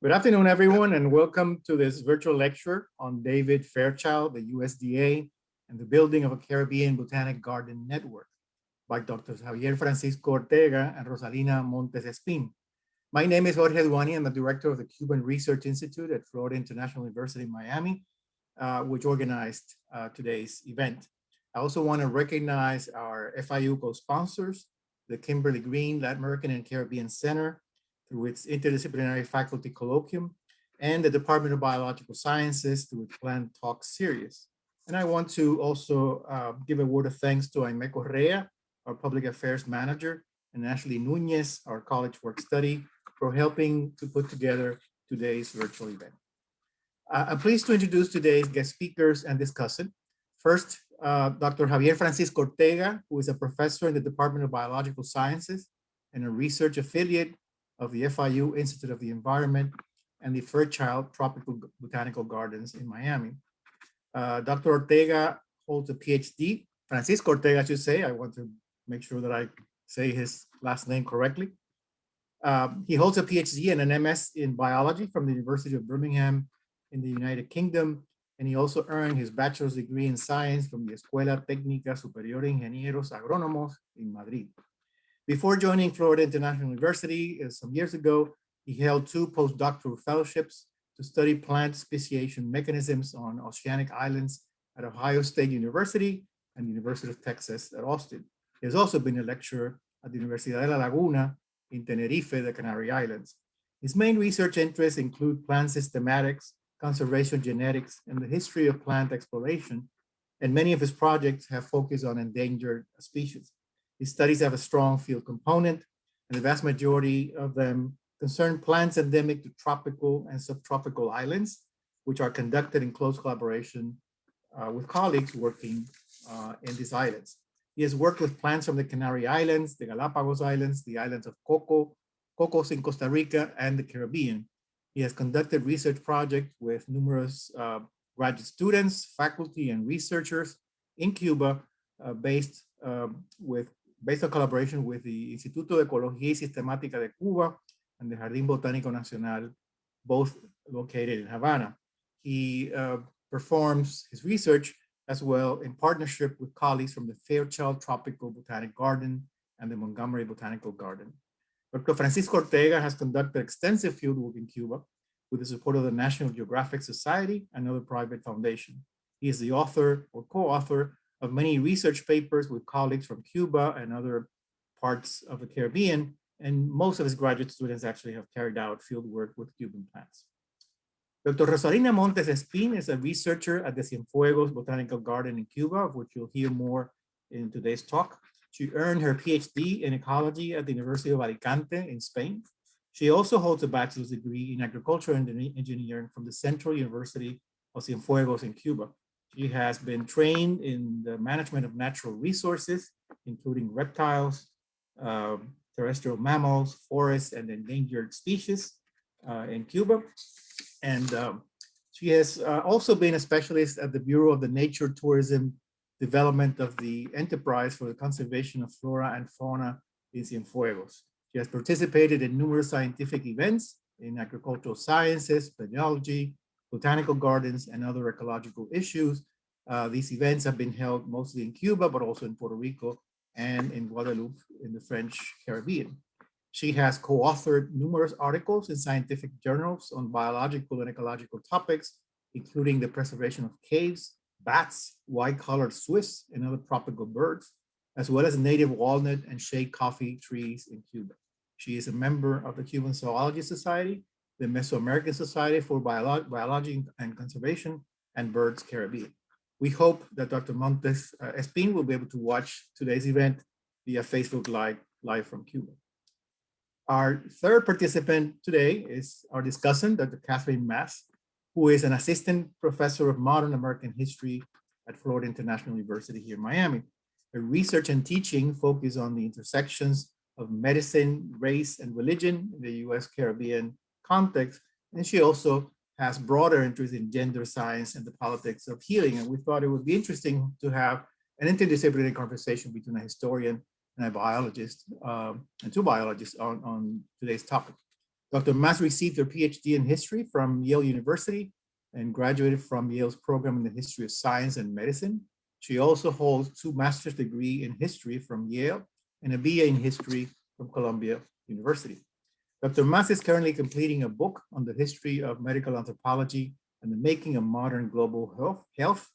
Good afternoon, everyone, and welcome to this virtual lecture on David Fairchild, the USDA, and the building of a Caribbean Botanic Garden Network by Dr. Javier Francisco Ortega and Rosalina Montes Espin. My name is Jorge Duani. I'm the director of the Cuban Research Institute at Florida International University in Miami, which organized today's event. I also want to recognize our FIU co-sponsors, the Kimberly Green Latin American and Caribbean Center, through its interdisciplinary faculty colloquium, and the Department of Biological Sciences through its Plant Talk series. And I want to also give a word of thanks to Aime Correa, our Public Affairs Manager, and Ashley Nunez, our College Work Study, for helping to put together today's virtual event. I'm pleased to introduce today's guest speakers and discussant. First, Dr. Javier Francisco Ortega, who is a professor in the Department of Biological Sciences and a research affiliate of the FIU Institute of the Environment and the Fairchild Tropical Botanical Gardens in Miami. Dr. Ortega holds a PhD, Francisco Ortega, I should say. I want to make sure that I say his last name correctly. He holds a PhD and an MS in biology from the University of Birmingham in the United Kingdom. And he also earned his bachelor's degree in science from the Escuela Técnica Superior de Ingenieros Agrónomos in Madrid. Before joining Florida International University some years ago, he held 2 postdoctoral fellowships to study plant speciation mechanisms on oceanic islands at Ohio State University and the University of Texas at Austin. He has also been a lecturer at the Universidad de La Laguna in Tenerife, the Canary Islands. His main research interests include plant systematics, conservation genetics, and the history of plant exploration, and many of his projects have focused on endangered species. His studies have a strong field component, and the vast majority of them concern plants endemic to tropical and subtropical islands, which are conducted in close collaboration with colleagues working in these islands. He has worked with plants from the Canary Islands, the Galapagos Islands, the islands of Cocos in Costa Rica, and the Caribbean. He has conducted research projects with numerous graduate students, faculty, and researchers in Cuba based on collaboration with the Instituto de Ecología y Sistemática de Cuba and the Jardín Botánico Nacional, both located in Havana. He performs his research as well in partnership with colleagues from the Fairchild Tropical Botanic Garden and the Montgomery Botanical Garden. Dr. Francisco Ortega has conducted extensive fieldwork in Cuba with the support of the National Geographic Society and other private foundations. He is the author or co-author of many research papers with colleagues from Cuba and other parts of the Caribbean, and most of his graduate students actually have carried out fieldwork with Cuban plants. Dr. Rosalina Montes Espin is a researcher at the Cienfuegos Botanical Garden in Cuba, of which you'll hear more in today's talk. She earned her PhD in ecology at the University of Alicante in Spain. She also holds a bachelor's degree in agricultural engineering from the Central University of Cienfuegos in Cuba. She has been trained in the management of natural resources, including reptiles, terrestrial mammals, forests, and endangered species in Cuba. And she has also been a specialist at the Bureau of the Nature Tourism Development of the Enterprise for the Conservation of Flora and Fauna in Cienfuegos. She has participated in numerous scientific events in agricultural sciences, biology, botanical gardens, and other ecological issues. These events have been held mostly in Cuba, but also in Puerto Rico and in Guadeloupe in the French Caribbean. She has co-authored numerous articles in scientific journals on biological and ecological topics, including the preservation of caves, bats, white-collared Swiss, and other tropical birds, as well as native walnut and shade coffee trees in Cuba. She is a member of the Cuban Zoology Society, the Mesoamerican Society for Biology and Conservation, and Birds Caribbean. We hope that Dr. Montes Espin will be able to watch today's event via Facebook Live from Cuba. Our third participant today is our discussant, Dr. Catherine Mass, who is an assistant professor of modern American history at Florida International University here in Miami. Her research and teaching focus on the intersections of medicine, race, and religion in the US Caribbean context. And she also has broader interest in gender science and the politics of healing. And we thought it would be interesting to have an interdisciplinary conversation between a historian and a biologist, and 2 biologists on today's topic. Dr. Mas received her PhD in history from Yale University and graduated from Yale's program in the history of science and medicine. She also holds 2 master's degrees in history from Yale and a BA in history from Columbia University. Dr. Mas is currently completing a book on the history of medical anthropology and the making of modern global health.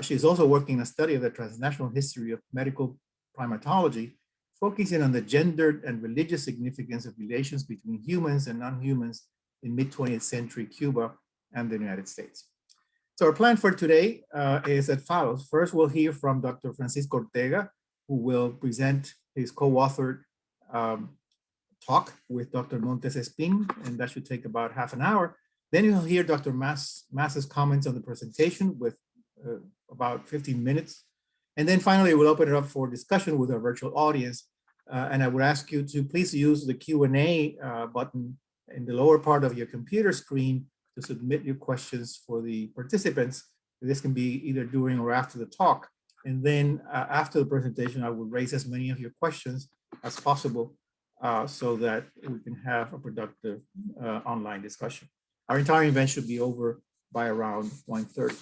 She is also working in a study of the transnational history of medical primatology, focusing on the gendered and religious significance of relations between humans and non-humans in mid-20th century Cuba and the United States. So our plan for today is as follows. First, we'll hear from Dr. Francisco Ortega, who will present his co-authored talk with Dr. Montes Espin, and that should take about half an hour. Then you'll hear Dr. Mas's comments on the presentation with about 15 minutes. And then finally, we'll open it up for discussion with our virtual audience. And I would ask you to please use the Q&A button in the lower part of your computer screen to submit your questions for the participants. This can be either during or after the talk. And then after the presentation, I will raise as many of your questions as possible so that we can have a productive online discussion. Our entire event should be over by around 1:30.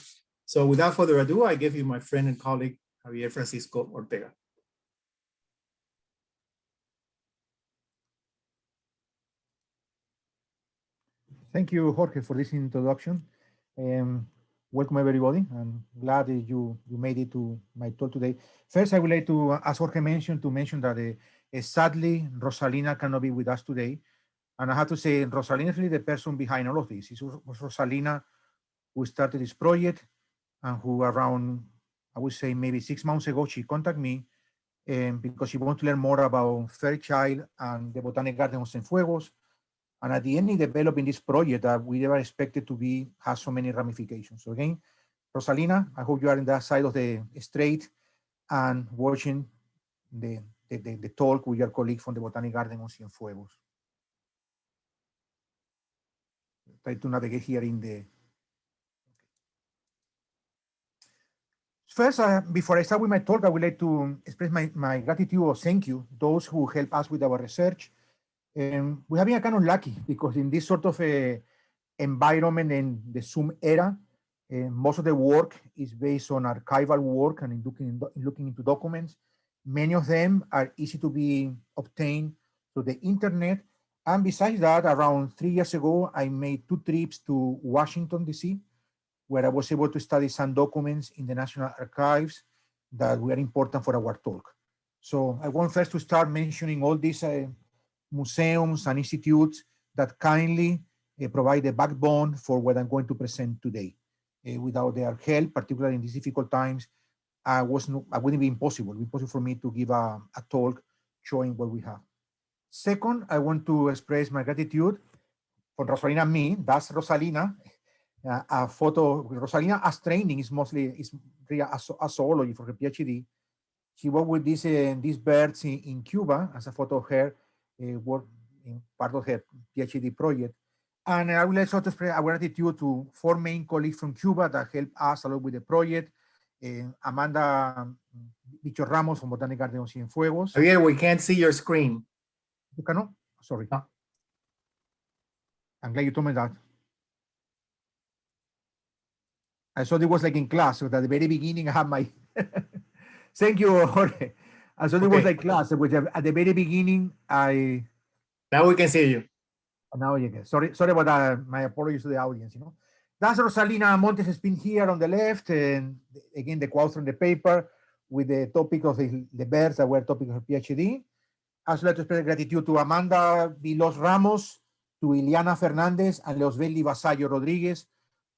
So without further ado, I give you my friend and colleague, Javier Francisco Ortega. Thank you, Jorge, for this introduction. Welcome, everybody. I'm glad that you made it to my talk today. First, I would like to, as Jorge mentioned, that sadly, Rosalina cannot be with us today. And I have to say, Rosalina is really the person behind all of this. It was Rosalina who started this project and who around, I would say maybe 6 months ago, she contacted me because she wanted to learn more about Fairchild and the Botanic Garden of Cienfuegos. And at the end, in developing this project that we never expected to have so many ramifications. So again, Rosalina, I hope you are in that side of the strait and watching the talk with your colleague from the Botanic Garden of Cienfuegos. Try to navigate here in the. First, before I start with my talk, I would like to express my gratitude or thank you those who help us with our research. We have been kind of lucky because in this sort of environment in the Zoom era, most of the work is based on archival work and looking into documents. Many of them are easy to be obtained through the internet. And besides that, around 3 years ago, I made 2 trips to Washington, D.C., where I was able to study some documents in the National Archives that were important for our talk. So I want first to start mentioning all these museums and institutes that kindly provide the backbone for what I'm going to present today. Without their help, particularly in these difficult times, I wouldn't be impossible. It would be impossible for me to give a talk showing what we have. Second, I want to express my gratitude for Rosalina and me. That's Rosalina. A photo. Rosalina as training is mostly a zoology for her PhD. She worked with these birds in Cuba as a photo of her work in part of her PhD project. And I would also express our gratitude to 4 main colleagues from Cuba that helped us along with the project. Amanda Bicho Ramos from Botanic Garden of Cienfuegos. Javier, we can't see your screen. You cannot? Sorry. No. I'm glad you told me that. I thought it was like in class, so at the very beginning I had my. Thank you, Jorge. I thought it was like class, which at the very beginning I. Now we can see you. Now you can. Sorry about that. My apologies to the audience. That's Rosalina Montes has been here on the left, and again the co-author on the paper with the topic of the birds that were topic of her PhD. I would like to express gratitude to Amanda Vilos Ramos, to Ileana Fernandez, and Leosbeli Vasallo Rodriguez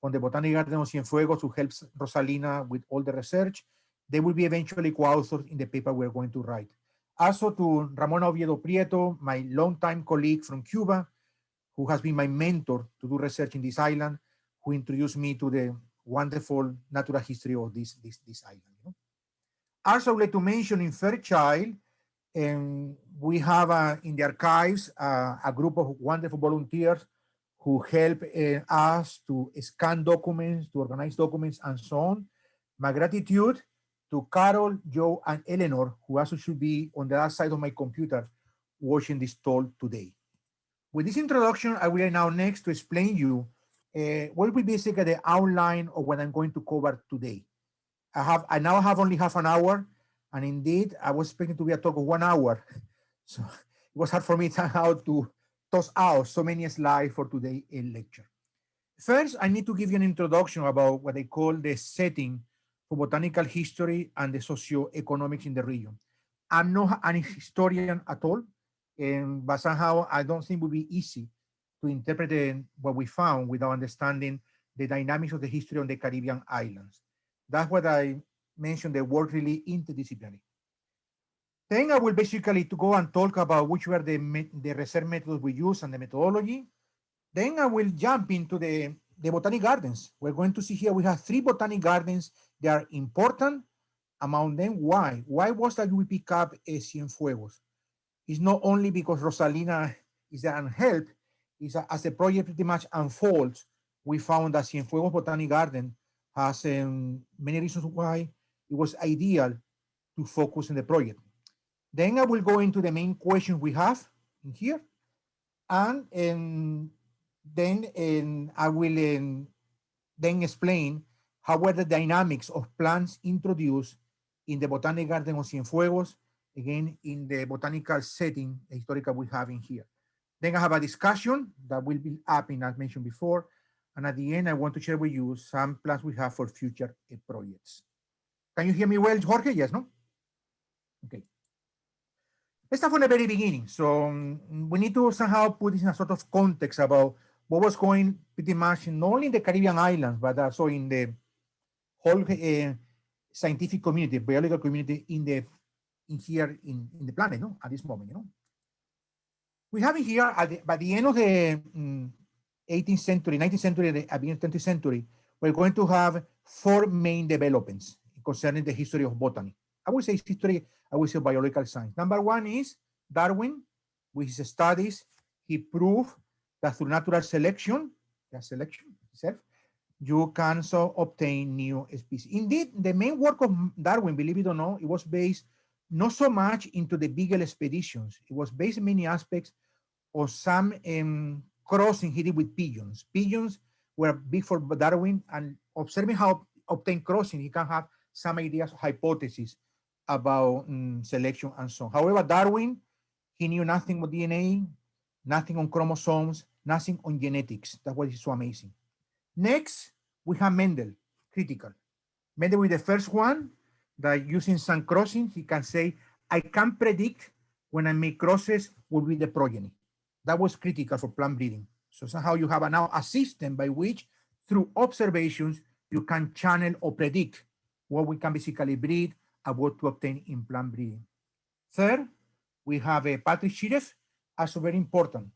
from the Botanic Garden of Cienfuegos who helps Rosalina with all the research. They will be eventually co-authors in the paper we're going to write. Also to Ramona Oviedo Prieto, my longtime colleague from Cuba, who has been my mentor to do research in this island, who introduced me to the wonderful natural history of this island. Also, I would like to mention in Fairchild, we have in the archives a group of wonderful volunteers who help us to scan documents, to organize documents, and so on. My gratitude to Carol, Joe, and Eleanor, who also should be on the other side of my computer watching this talk today. With this introduction, I will now next to explain you what will be basically the outline of what I'm going to cover today. I now have only half an hour, and indeed, I was expecting to be a talk of 1 hour. So it was hard for me somehow to toss out so many slides for today in lecture. First, I need to give you an introduction about what I call the setting for botanical history and the socioeconomics in the region. I'm not an historian at all, but somehow I don't think it would be easy to interpret what we found without understanding the dynamics of the history on the Caribbean islands. That's what I mentioned, the word really interdisciplinary. Then I will basically to go and talk about which were the research methods we use and the methodology. Then I will jump into the botanic gardens. We're going to see here we have 3 botanic gardens. They are important. Among them, why? Why was that we pick up Cienfuegos? It's not only because Rosalina is there and help, is as the project pretty much unfolds, we found that Cienfuegos Botanic Garden has many reasons why it was ideal to focus on the project. Then I will go into the main questions we have in here, and then I will then explain how were the dynamics of plants introduced in the Botanic Garden of Cienfuegos, again, in the botanical setting, the historical we have in here. Then I have a discussion that will be up in, as mentioned before. And at the end, I want to share with you some plans we have for future projects. Can you hear me well, Jorge? Yes, no? Okay. Let's start from the very beginning. So we need to somehow put this in a sort of context about what was going pretty much not only in the Caribbean islands, but also in the whole scientific community, biological community in the planet, no? At this moment, you know. We have it here by the end of the 18th century, 19th century, at the end of the 20th century, we're going to have 4 main developments concerning the history of botany. I would say history, I would say biological science. Number 1 is Darwin, with his studies, he proved that through natural selection, itself, you can so obtain new species. Indeed, the main work of Darwin, believe it or not, it was based not so much into the Beagle expeditions. It was based in many aspects on some crossing he did with pigeons. Pigeons were big for Darwin, and observing how obtain crossing, he can have some ideas, hypotheses about selection and so on. However, Darwin, he knew nothing about DNA, nothing on chromosomes, nothing on genetics. That's what is so amazing. Next, we have Mendel, critical. Mendel with the first one, that using some crossing, he can say, I can predict when I make crosses will be the progeny. That was critical for plant breeding. So somehow you have now a system by which, through observations, you can channel or predict what we can basically breed and what to obtain in plant breeding. Third, we have a Patrick Shireff, also very important,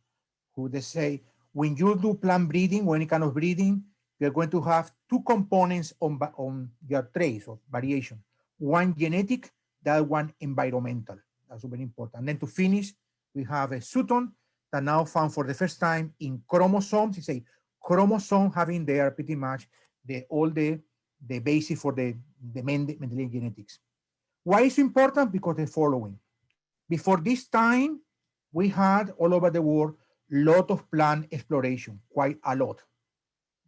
who they say, when you do plant breeding, or any kind of breeding, you're going to have 2 components on your traits of variation. One genetic, the other one environmental. That's very important. And then to finish, we have a Sutton that now found for the first time in chromosomes. It's a chromosome having there pretty much all the basis for the Mendelian genetics. Why is it important? Because the following. Before this time, we had all over the world lot of plant exploration, quite a lot.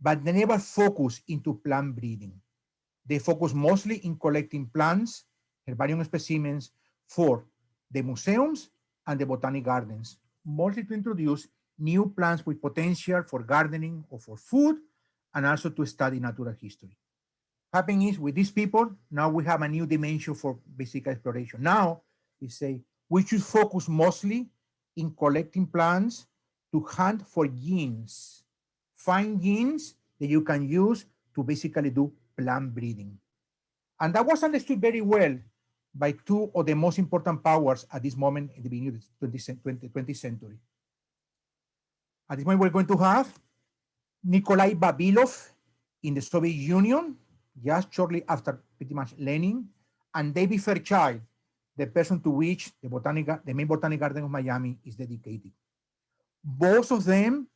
But they never focused into plant breeding. They focus mostly in collecting plants, herbarium specimens for the museums and the botanic gardens, mostly to introduce new plants with potential for gardening or for food, and also to study natural history. Happening is with these people, now we have a new dimension for basic exploration. Now, we say we should focus mostly in collecting plants to hunt for genes, find genes that you can use to basically do plant breeding. And that was understood very well by 2 of the most important powers at this moment in the beginning of the 20th century. At this moment, we're going to have Nikolai Vavilov in the Soviet Union, just shortly after pretty much Lenin, and David Fairchild, the person to which the main botanic garden of Miami is dedicated. Both of them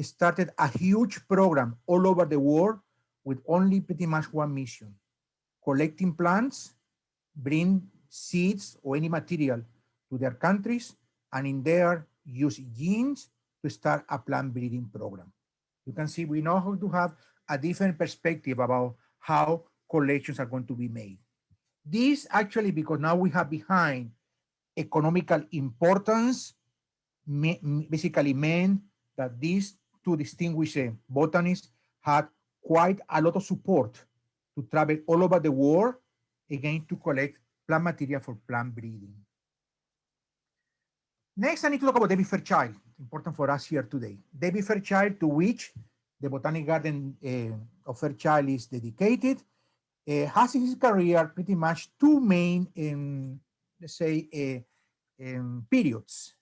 started a huge program all over the world with only pretty much one mission: collecting plants, bring seeds or any material to their countries, and in there use genes to start a plant breeding program. You can see we know how to have a different perspective about how collections are going to be made. This actually, because now we have behind economical importance, basically meant that these two distinguished botanists had quite a lot of support to travel all over the world, again, to collect plant material for plant breeding. Next, I need to talk about David Fairchild, important for us here today. David Fairchild, to which the Botanic Garden of Fairchild is dedicated, has in his career pretty much two main, let's say, periods.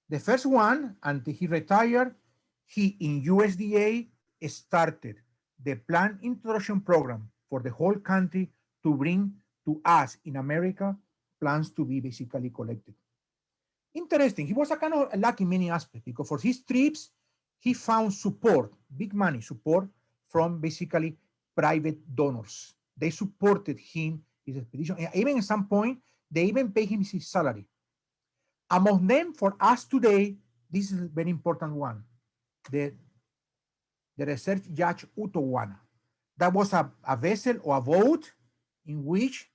The first one, until he retired, he in USDA started the plant introduction program for the whole country to bring to us in America plants to be basically collected. Interesting. He was a kind of lucky in many aspects because for his trips, he found support, big money support from basically private donors. They supported him, his expedition. And even at some point, they even paid him his salary. Among them, for us today, this is a very important one. The research yacht Utowana. That was a vessel or a boat in which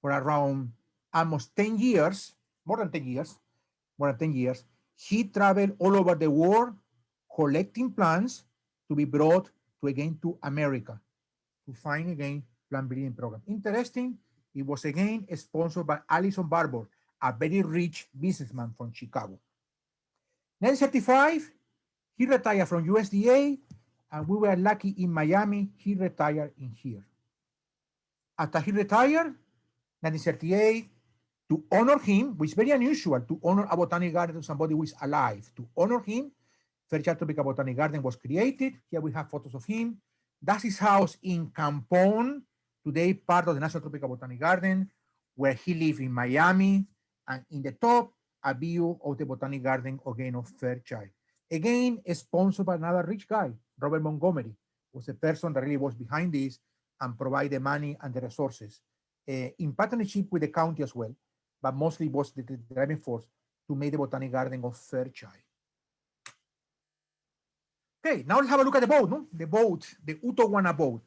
for around almost 10 years, more than 10 years, he traveled all over the world collecting plants to be brought to America to find again plant breeding program. Interesting, it was again sponsored by Allison Barbour, a very rich businessman from Chicago. 1935, he retired from USDA, and we were lucky in Miami, he retired in here. After he retired, 1938, to honor him, which is very unusual to honor a botanic garden to somebody who is alive. To honor him, Fairchild Tropical Botanic Garden was created. Here we have photos of him. That's his house in Campon, today part of the National Tropical Botanic Garden, where he lived in Miami. And in the top, a view of the Botanic Garden again of Fairchild. Again, sponsored by another rich guy, Robert Montgomery, was the person that really was behind this and provide the money and the resources in partnership with the county as well, but mostly was the driving force to make the Botanic Garden of Fairchild. Okay, now let's have a look at the boat, no? The boat, the Utowana boat.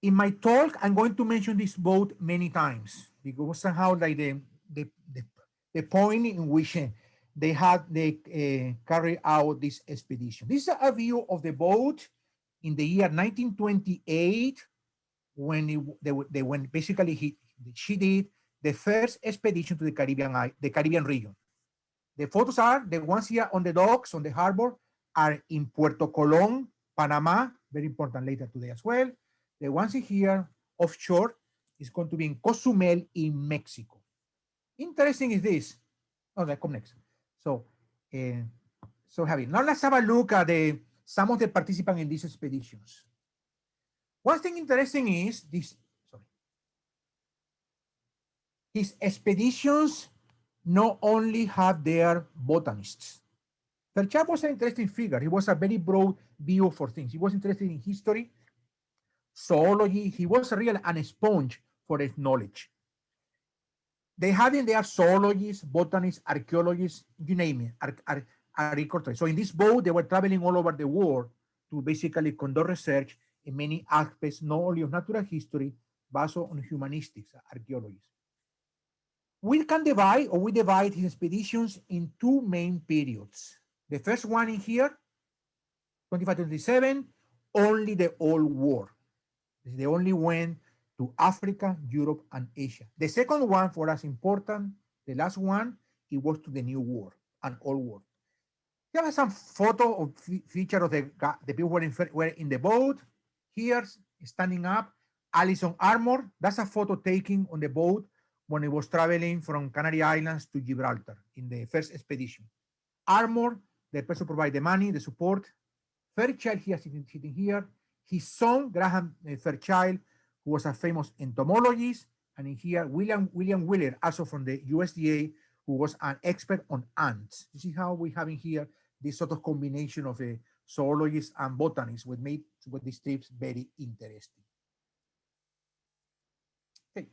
In my talk, I'm going to mention this boat many times because somehow like the point in which they carry out this expedition. This is a view of the boat in the year 1928 when they went basically she did the first expedition to the Caribbean region. The photos are the ones here on the docks on the harbor are in Puerto Colón, Panama, very important later today as well. The ones here offshore is going to be in Cozumel in Mexico. Interesting is this. Oh, that come next. So Javi, now let's have a look at some of the participants in these expeditions. One thing interesting is his expeditions not only have their botanists. Fairchild was an interesting figure. He was a very broad view for things. He was interested in history, zoology. He was an sponge for his knowledge. They have in there zoologists, botanists, archaeologists, you name it, agriculture. So in this boat, they were traveling all over the world to basically conduct research in many aspects, not only of natural history, but also on humanistics, archaeology. We divide his expeditions in two main periods. The first one in here, 25-27, only the Old World. They only went to Africa, Europe, and Asia. The second one, for us important, the last one, it was to the New World and Old World. Here are some photo of feature of the people were in the boat. Here, standing up, Allison Armour. That's a photo taken on the boat when it was traveling from Canary Islands to Gibraltar in the first expedition. Armour, the person who provided the money, the support. Fairchild here sitting here. His son, Graham Fairchild, who was a famous entomologist. And in here, William Wheeler, also from the USDA, who was an expert on ants. You see how we have in here this sort of combination of a zoologist and botanist, which made these trips very interesting. Okay.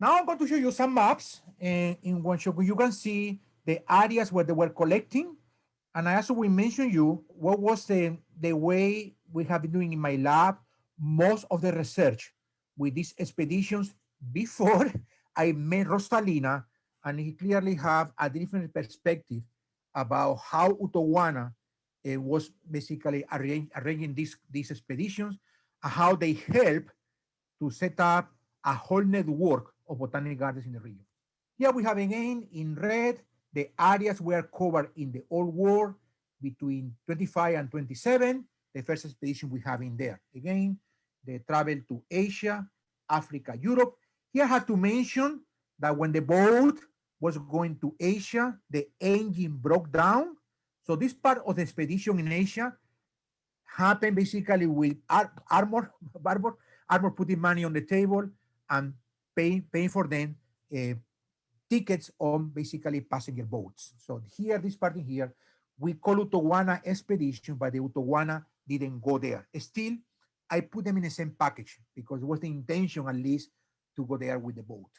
Now I'm going to show you some maps in which you can see the areas where they were collecting And I also will mention you what was the way we have been doing in my lab most of the research with these expeditions before I met Rosalina, and he clearly have a different perspective about how Utowana was basically arranging these expeditions and how they help to set up a whole network of botanic gardens in the region. Here we have again in red the areas were covered in the old war between 25 and 27, the first expedition we have in there. Again, they traveled to Asia, Africa, Europe. Here I had to mention that when the boat was going to Asia, the engine broke down. So this part of the expedition in Asia happened basically with Armor, Barbour, Armor putting money on the table and paying for them uh, tickets on basically passenger boats. So here, this part in here, we call Utowana Expedition, but the Utowana didn't go there. Still, I put them in the same package because it was the intention at least to go there with the boat.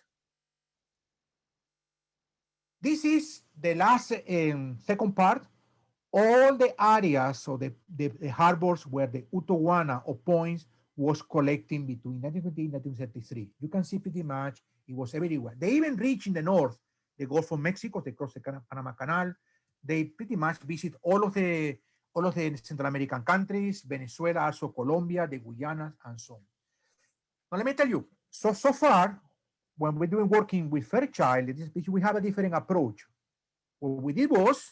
This is the last second part. All the areas or the harbors where the Utowana or points was collecting between 1920 and 1933. You can see pretty much it was everywhere. They even reached in the north, the Gulf of Mexico, they crossed the Panama Canal. They pretty much visit all of the Central American countries, Venezuela, also Colombia, the Guyanas, and so on. Now let me tell you, so far, when we're doing working with Fairchild, we have a different approach. What we did was,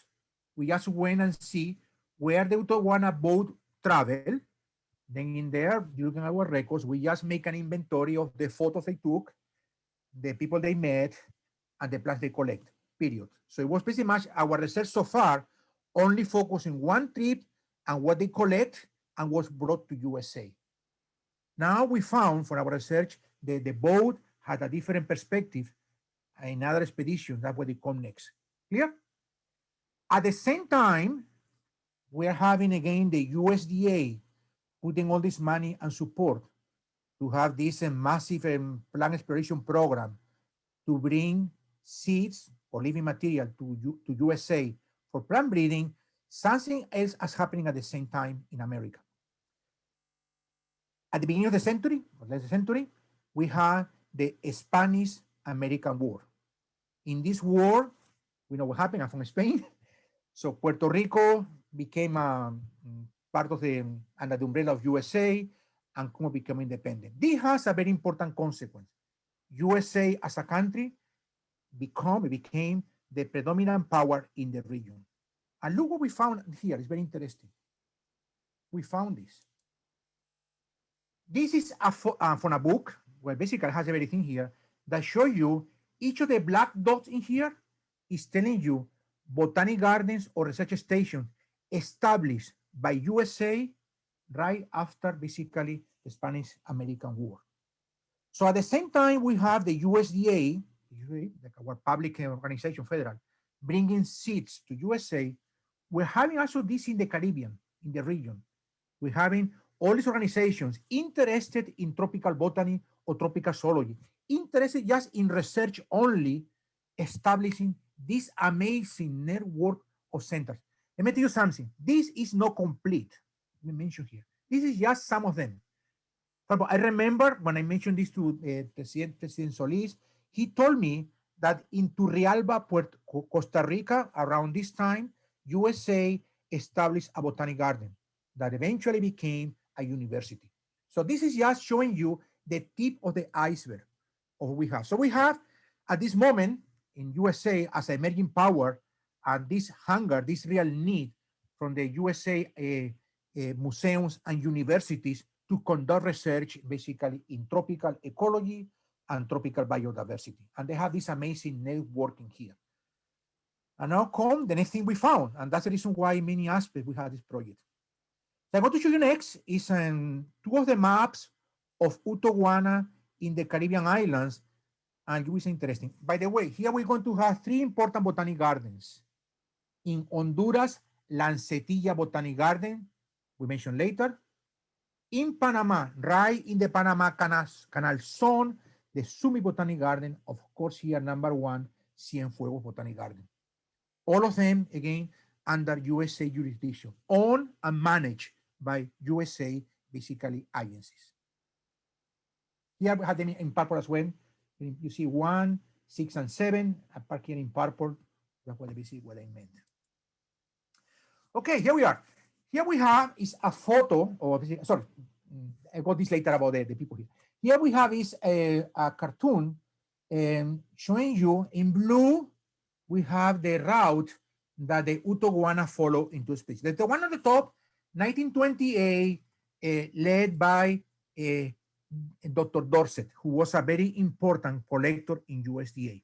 we just went and see where the Utowana boat travel. Then in there, looking at our records, we just make an inventory of the photos they took, the people they met, and the plants they collect, period. So it was pretty much our research so far only focusing one trip and what they collect and was brought to USA. Now we found for our research that the boat had a different perspective in other expeditions. That's what they come next. Clear? At the same time, we are having again the USDA putting all this money and support to have this massive plant exploration program to bring seeds or living material to USA for plant breeding. Something else is happening at the same time in America. At the beginning of the century, or less the century, we had the Spanish-American War. In this war, we know what happened. I'm from Spain. So Puerto Rico became part of under the umbrella of USA and Cuba became independent. This has a very important consequence. USA as a country became the predominant power in the region. And look what we found here. It's very interesting. We found this. This is from a book where basically has everything here that show you each of the black dots in here is telling you botanic gardens or research stations established by USA right after basically the Spanish-American War. So at the same time, we have the USDA, like our public organization, federal, bringing seeds to USA. We're having also this in the Caribbean, in the region. We're having all these organizations interested in tropical botany or tropical zoology, interested just in research only, establishing this amazing network of centers. Let me tell you something. This is not complete. Let me mention here. This is just some of them. I remember when I mentioned this to President Solis, he told me that in Turrialba, Costa Rica, around this time, USA established a botanic garden that eventually became a university. So this is just showing you the tip of the iceberg of what we have. So we have at this moment in USA as an emerging power and this hunger, this real need from the USA museums and universities to conduct research basically in tropical ecology and tropical biodiversity. And they have this amazing networking here. And now come the next thing we found, and that's the reason why in many aspects we have this project. So I'm going to show you next is two of the maps of Utowana in the Caribbean islands, and it was interesting. By the way, here we're going to have three important botanic gardens. In Honduras, Lancetilla Botanic Garden, we mentioned later. In Panama, right in the Panama Canal zone, the Sumi Botanic Garden, of course here number one, Cienfuegos Botanic Garden. All of them, again, under USA jurisdiction, owned and managed by USA, basically, agencies. Here we have them in purple as well. You see 1, 6, and 7, apart here in purple. That's what basically what I meant. Okay, here we are. Here we have is a photo, or sorry, I got this later about the people here. Here we have is a cartoon showing you in blue, we have the route that the Utowana follow into space. The one on the top, 1928, led by Dr. Dorset, who was a very important collector in USDA.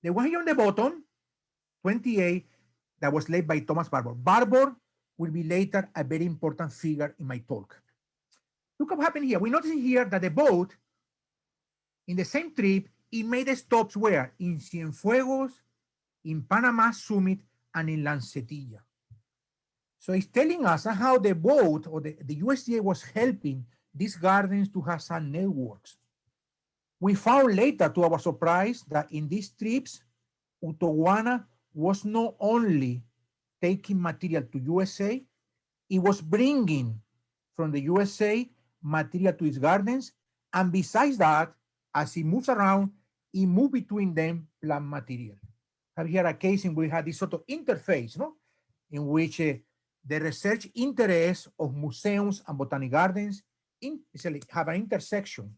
The one here on the bottom, 28, that was led by Thomas Barbour. Barbour will be later a very important figure in my talk. Look what happened here. We notice here that the boat, in the same trip, it made stops where? In Cienfuegos, in Panama Summit, and in Lancetilla. So it's telling us how the boat or the USDA was helping these gardens to have some networks. We found later, to our surprise, that in these trips, Utowana was not only taking material to USA, it was bringing from the USA material to its gardens. And besides that, as it moves around, it moves between them plant material. Have here a case in which we had this sort of interface, no? In which the research interests of museums and botanic gardens have an intersection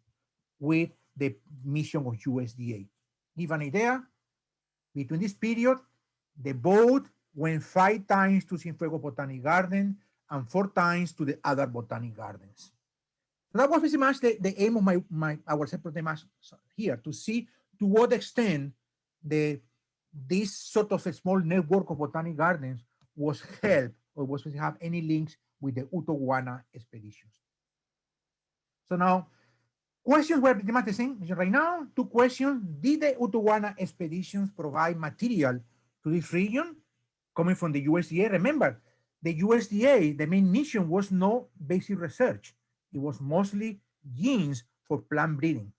with the mission of USDA. Give an idea, between this period, the boat went 5 times to Cienfuegos Botanic Garden and 4 times to the other botanic gardens. So that was pretty much the aim of our separate demands here, to see to what extent this sort of a small network of botanic gardens was helped or was to have any links with the Utowana expeditions. So now, questions were pretty much the same. Right now, 2 questions. Did the Utowana expeditions provide material to this region coming from the USDA? Remember, the USDA, the main mission was no basic research. It was mostly genes for plant breeding.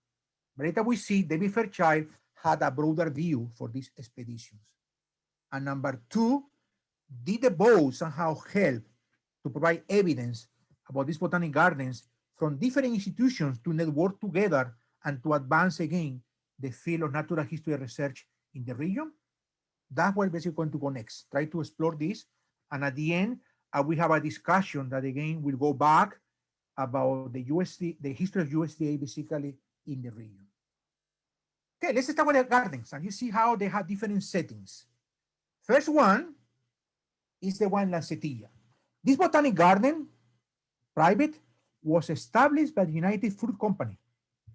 But later we see David Fairchild had a broader view for these expeditions. And number 2, did the boat somehow help to provide evidence about these botanic gardens from different institutions to network together and to advance again the field of natural history research in the region? That's where basically going to go next. Try to explore this. And at the end, we have a discussion that again will go back about the history of USDA basically in the region. Okay, let's start with the gardens, and you see how they have different settings. First one is the one in Lancetilla. This botanic garden, private, was established by the United Fruit Company.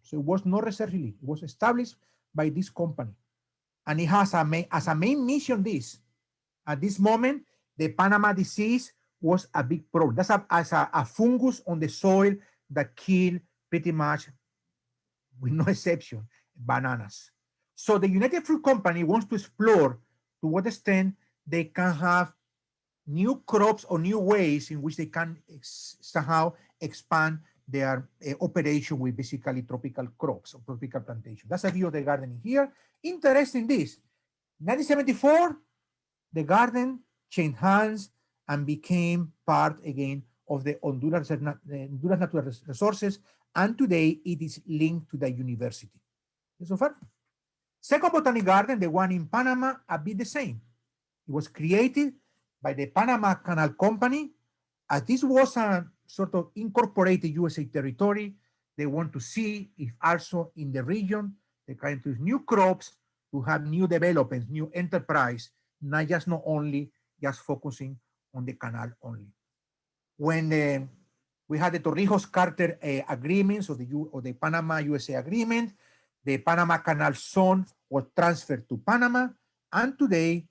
So it was not research league. It was established by this company. And it has as a main mission this. At this moment, the Panama disease was a big problem. That's a fungus on the soil that killed pretty much, with no exception, bananas. So the United Fruit Company wants to explore to what extent they can have new crops or new ways in which they can somehow expand their operation with basically tropical crops or tropical plantation. That's a view of the garden here. Interesting this, 1974, the garden changed hands and became part again of the Honduras Natural Resources, and today it is linked to the university. So far. Second botanic garden, the one in Panama, a bit the same. It was created by the Panama Canal Company. As this was a sort of incorporated USA territory, they want to see if also in the region, they can introduce new crops to have new developments, new enterprise, not only just focusing on the canal only. When we had the Torrijos-Carter agreements or the Panama-USA agreement, the Panama Canal Zone was transferred to Panama, and today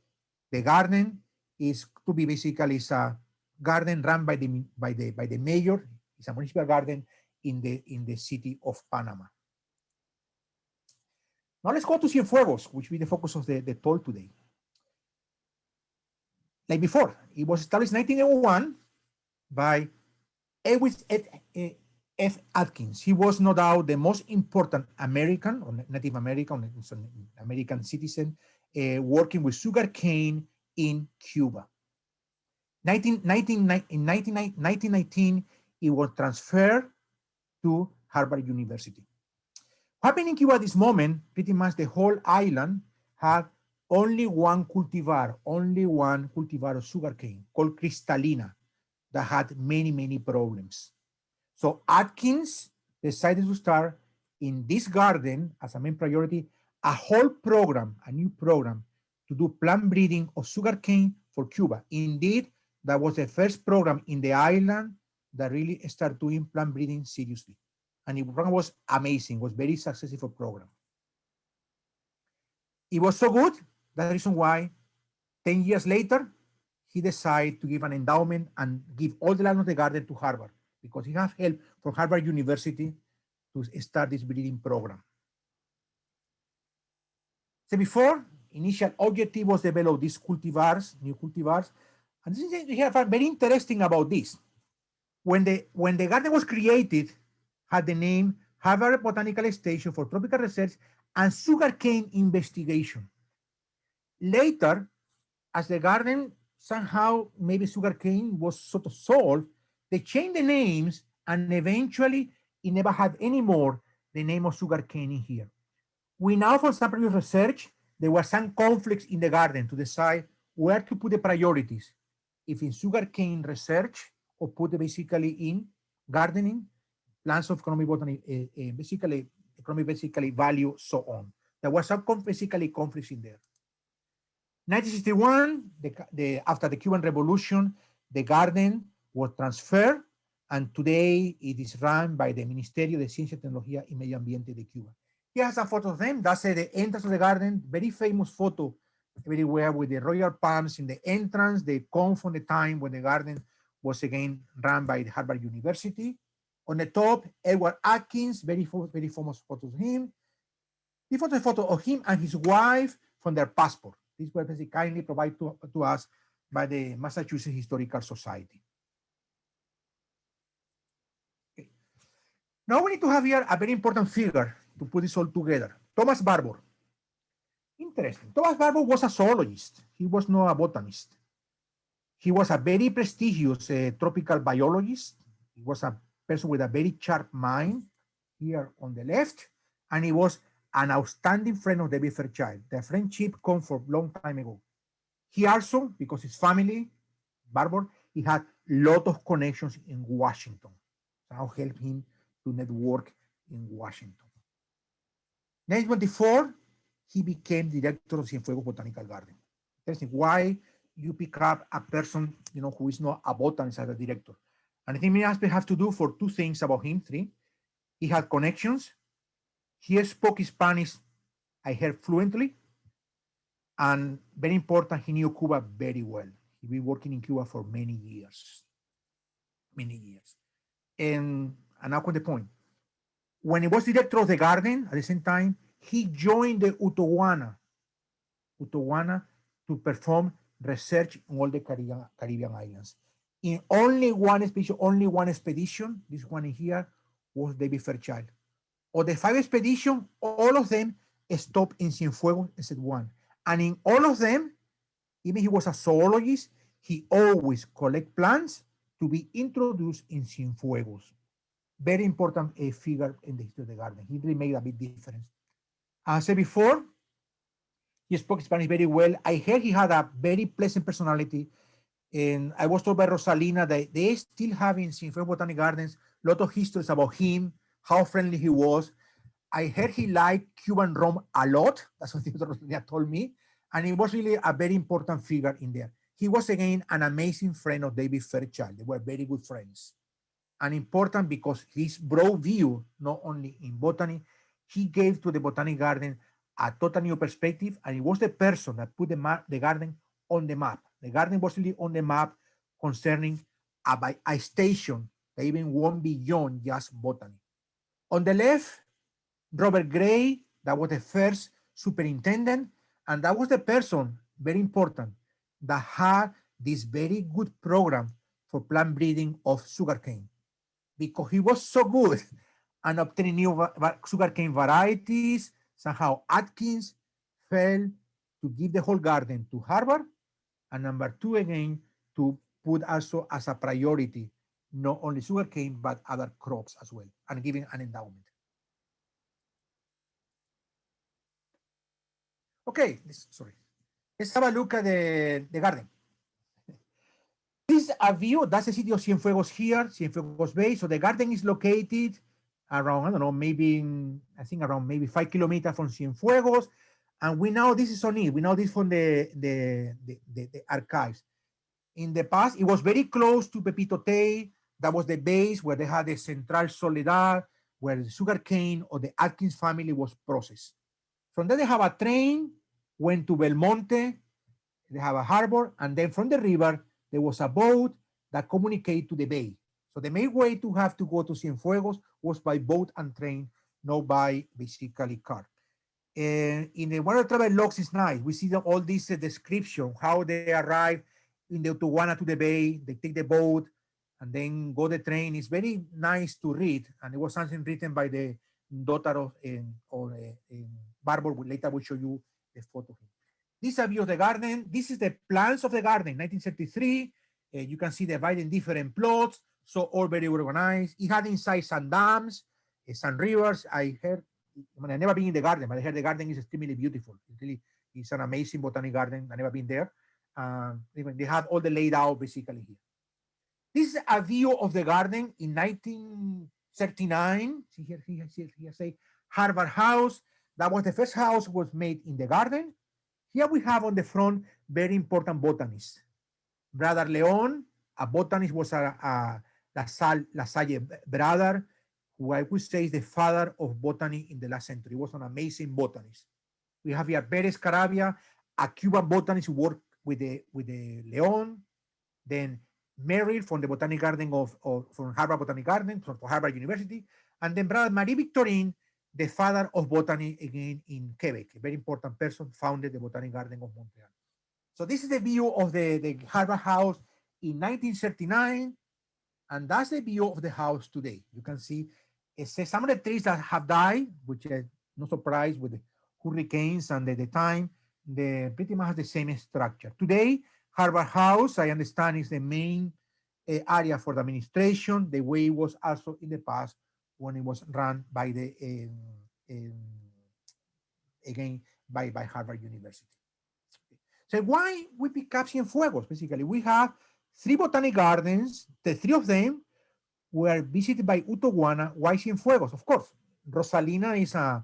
the garden is to be basically a garden run by the mayor. It's a municipal garden in the city of Panama. Now let's go to Cienfuegos, which will be the focus of the talk today. Like before, it was established in 1901 by Edwin F. Atkins. He was no doubt the most important American or Native American, American citizen working with sugar cane in Cuba. In 1919, it was transferred to Harvard University. What happened in Cuba at this moment, pretty much the whole island had only one cultivar of sugarcane called Cristalina that had many, many problems. So Atkins decided to start in this garden as a main priority, a whole program, a new program to do plant breeding of sugarcane for Cuba. Indeed, that was the first program in the island that really started doing plant breeding seriously. And the program was amazing, was very successful program. It was so good, that's the reason why 10 years later, he decided to give an endowment and give all the land of the garden to Harvard because he had help from Harvard University to start this breeding program. So before, initial objective was develop these cultivars, new cultivars. And this is very interesting about this. When the garden was created, had the name Harvard Botanical Station for Tropical Research and Sugarcane Investigation. Later, as the garden somehow maybe sugarcane was sort of sold, they changed the names and eventually it never had any more the name of sugarcane in here. We know from some previous research, there were some conflicts in the garden to decide where to put the priorities, if in sugarcane research or put it basically in gardening, plants of economic botany, basically economic value, so on. There was some basically conflicts in there. 1961, after the Cuban Revolution, the garden was transferred, and today it is run by the Ministerio de Ciencia, Tecnología y Medio Ambiente de Cuba. Here has a photo of them. That's the entrance of the garden. Very famous photo everywhere with the royal palms in the entrance. They come from the time when the garden was again run by the Harvard University. On the top, Edward Atkins, very famous photo of him. This photo is a photo of him and his wife from their passport. This was kindly provided to us by the Massachusetts Historical Society. Okay. Now we need to have here a very important figure to put this all together. Thomas Barbour. Interesting. Thomas Barbour was a zoologist. He was not a botanist. He was a very prestigious tropical biologist. He was a person with a very sharp mind here on the left, and he was an outstanding friend of David Fairchild. The friendship come from a long time ago. He also, because his family, Barbour, he had a lot of connections in Washington. So I'll help him to network in Washington. 1924, he became director of Cienfuegos Botanical Garden. Interesting. Why you pick up a person, who is not a botanist as a director? And I think many aspects have to do for two things about him, three. He had connections. He spoke Spanish, I heard fluently, and very important, he knew Cuba very well. He'd been working in Cuba for many years. And now come the point. When he was director of the garden, at the same time, he joined the Utowana to perform research on all the Caribbean islands. In only one expedition, this one in here, was David Fairchild. Of the 5 expeditions, all of them stopped in Cienfuegos except one. And in all of them, even he was a zoologist, he always collect plants to be introduced in Cienfuegos. Very important figure in the history of the garden. He really made a big difference. As I said before, he spoke Spanish very well. I heard he had a very pleasant personality. And I was told by Rosalina that they still have in Cienfuegos Botanic Gardens a lot of histories about him, how friendly he was. I heard he liked Cuban rum a lot. That's what Rosalina told me. And he was really a very important figure in there. He was, again, an amazing friend of David Fairchild. They were very good friends. And important because his broad view, not only in botany, he gave to the Botanic Garden a total new perspective, and he was the person that put the garden on the map. The garden was really on the map concerning a station that even went beyond just botany. On the left, Robert Gray, that was the first superintendent, and that was the person, very important, that had this very good program for plant breeding of sugarcane. Because he was so good and obtaining new sugarcane varieties, somehow Atkins fell to give the whole garden to Harvard, and number 2 again to put also as a priority, not only sugarcane, but other crops as well, and giving an endowment. Okay, sorry. Let's have a look at the garden. This is a view, that's the city of Cienfuegos here, Cienfuegos Bay. So the garden is located around, I don't know, maybe, I think around maybe 5 kilometers from Cienfuegos. And we know this is on it. We know this from the archives. In the past, it was very close to Pepito Tay. That was the base where they had the Central Soledad, where the sugarcane or the Atkins family was processed. From there, they have a train, went to Belmonte, they have a harbor, and then from the river, there was a boat that communicated to the bay. So the main way to have to go to Cienfuegos was by boat and train, not by basically car. In the water travel logs is nice. We see all this description, how they arrive in the Utowana to the bay, they take the boat, and then go the train. It's very nice to read, and it was something written by the daughter of Barbour. Later we'll show you the photo of him. This is a view of the garden. This is the plans of the garden, 1933. You can see divided in different plots, so all very organized. It had inside some dams, some rivers. I heard, I mean, I've never been in the garden, but I heard the garden is extremely beautiful. It really is an amazing botanic garden. I've never been there. They have all the laid out basically here. This is a view of the garden in 1939. See here, say Harvard House. That was the first house was made in the garden. Here we have on the front very important botanists. Brother Leon, a botanist, was a La Salle brother, who I would say is the father of botany in the last century. He was an amazing botanist. We have here Perez Carabia, a Cuban botanist who worked with the Leon. Then Merrill from the Botanic Garden from Harvard Botanic Garden, from Harvard University. And then Brother Marie Victorine, the father of botany again in Quebec, a very important person, founded the Botanic Garden of Montreal. So this is the view of the Harvard House in 1939, and that's the view of the house today. You can see it says some of the trees that have died, which is no surprise with the hurricanes and the time, they pretty much have the same structure. Today, Harvard House, I understand, is the main area for the administration, the way it was also in the past when it was run by the again by Harvard University. So why we pick up Cienfuegos? Basically, we have 3 botanic gardens. The 3 of them were visited by Utowana. Why Cienfuegos? Of course, Rosalina is a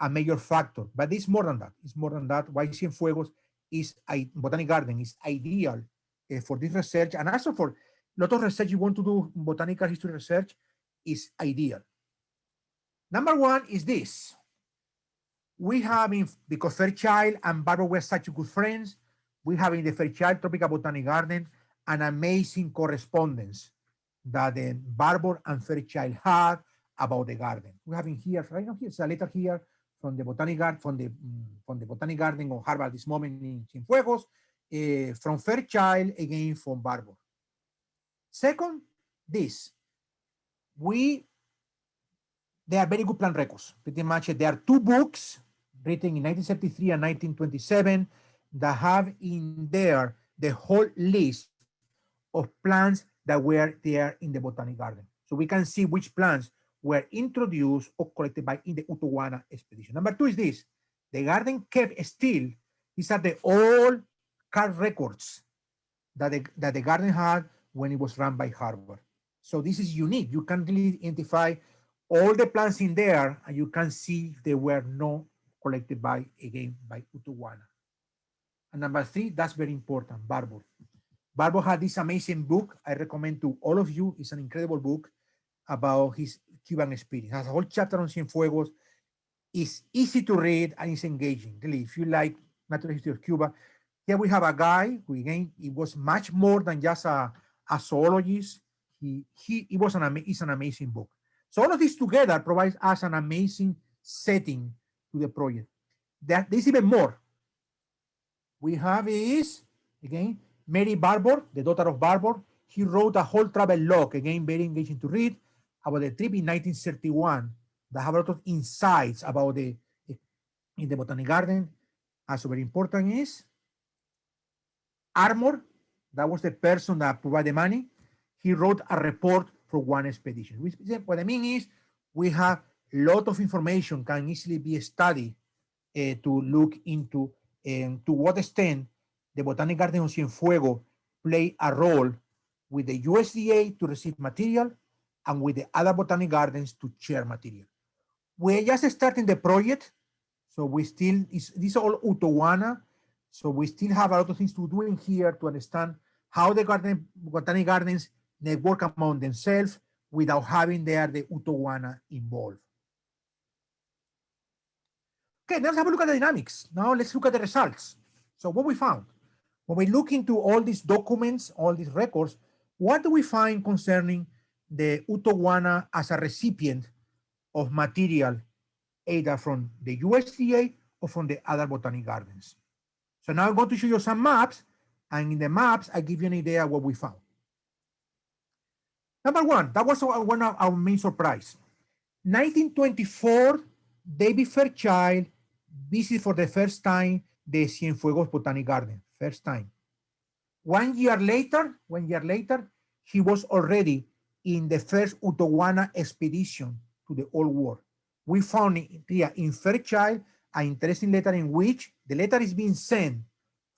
major factor, but it's more than that. It's more than that. Why Cienfuegos is a botanic garden is ideal for this research, and also for a lot of research you want to do, botanical history research is ideal. Number 1 is this. We have, because Fairchild and Barbour were such good friends, we have in the Fairchild Tropical Botanic Garden an amazing correspondence that Barbour and Fairchild had about the garden. We have in here, right now, here's a letter here from the Botanic Garden, from the Botanic Garden of Harvard this moment in Cienfuegos, from Fairchild, again from Barbour. Second, this. They are very good plant records. Pretty much, there are 2 books written in 1973 and 1927 that have in there the whole list of plants that were there in the Botanic Garden. So we can see which plants were introduced or collected by in the Utowana expedition. Number 2 is this. The garden kept still. These are the old card records that the garden had when it was run by Harvard. So this is unique. You can really identify all the plants in there, and you can see they were not collected by Utowana. And number 3, that's very important, Barbour. Barbour had this amazing book I recommend to all of you. It's an incredible book about his Cuban experience. It has a whole chapter on Cienfuegos. It's easy to read and it's engaging. Really, if you like natural history of Cuba, here we have a guy who, again, he was much more than just a zoologist. It's an amazing book. So all of this together provides us an amazing setting to the project. There's even more. We have is, again, Mary Barbour, the daughter of Barbour. He wrote a whole travel log, again, very engaging to read, about the trip in 1931 that have a lot of insights about in the Botanic Garden. Also very important is Armour, that was the person that provided the money. He wrote a report for one expedition. What I mean is we have a lot of information can easily be studied to look into to what extent the Botanic Garden of Cienfuegos play a role with the USDA to receive material and with the other botanic gardens to share material. We're just starting the project, so we still, this is all Utowana, so we still have a lot of things to do in here to understand how the botanic gardens network among themselves without having there the Utowana involved. Okay, now let's have a look at the dynamics. Now let's look at the results. So what we found, when we look into all these documents, all these records, what do we find concerning the Utowana as a recipient of material, either from the USDA or from the other botanic gardens? So now I'm going to show you some maps, and in the maps, I give you an idea of what we found. Number one, that was one of our main surprise. 1924, David Fairchild visited for the first time the Cienfuegos Botanic Garden, first time. 1 year later, he was already in the first Utowana expedition to the Old World. We found here in Fairchild an interesting letter in which the letter is being sent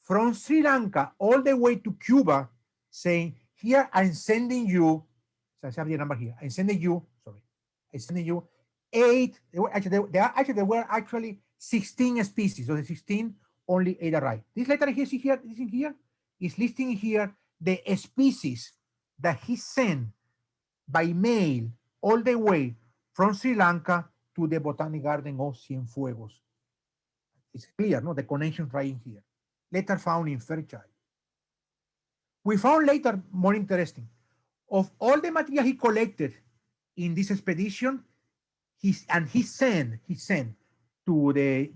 from Sri Lanka all the way to Cuba, saying, here I'm sending you, so I have the number here, I'm sending you 8, there were actually 16 species, so the 16, only 8 arrived. This letter is listing here the species that he sent by mail all the way from Sri Lanka to the Botanic Garden of Cienfuegos. It's clear, no? The connection right in here. Letter found in Fairchild. We found later, more interesting, of all the material he collected in this expedition, he sent to the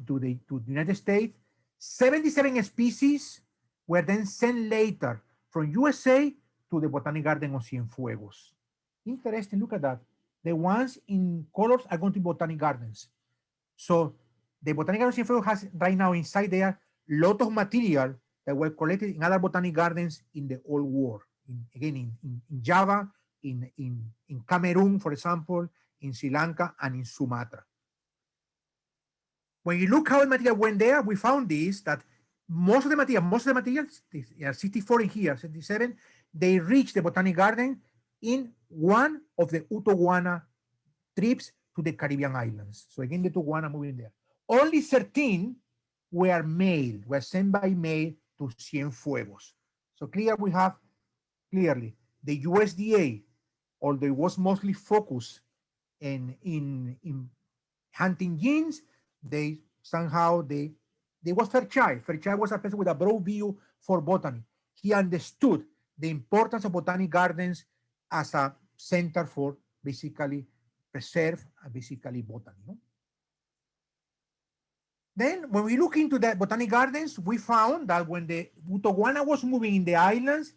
United States, 77 species were then sent later from USA to the Botanic Garden of Cienfuegos. Interesting, look at that. The ones in colors are going to botanic gardens. So the Botanic Garden of Cienfuegos has right now inside there a lot of material that were collected in other botanic gardens in the Old World. In Java, in Cameroon, for example, in Sri Lanka, and in Sumatra. When you look how the material went there, we found this, that most of the materials, there are 64 in here, 77, they reached the Botanic Garden in one of the Utowana trips to the Caribbean islands. So again, the Utowana moving there. Only 13 were sent by mail to Cienfuegos. So clear, we have clearly the USDA, although it was mostly focused in hunting genes, they was Fairchild. Fairchild was a person with a broad view for botany. He understood the importance of botanic gardens as a center for basically preserve and basically botany. No? Then when we look into the botanic gardens, we found that when the Utowana was moving in the islands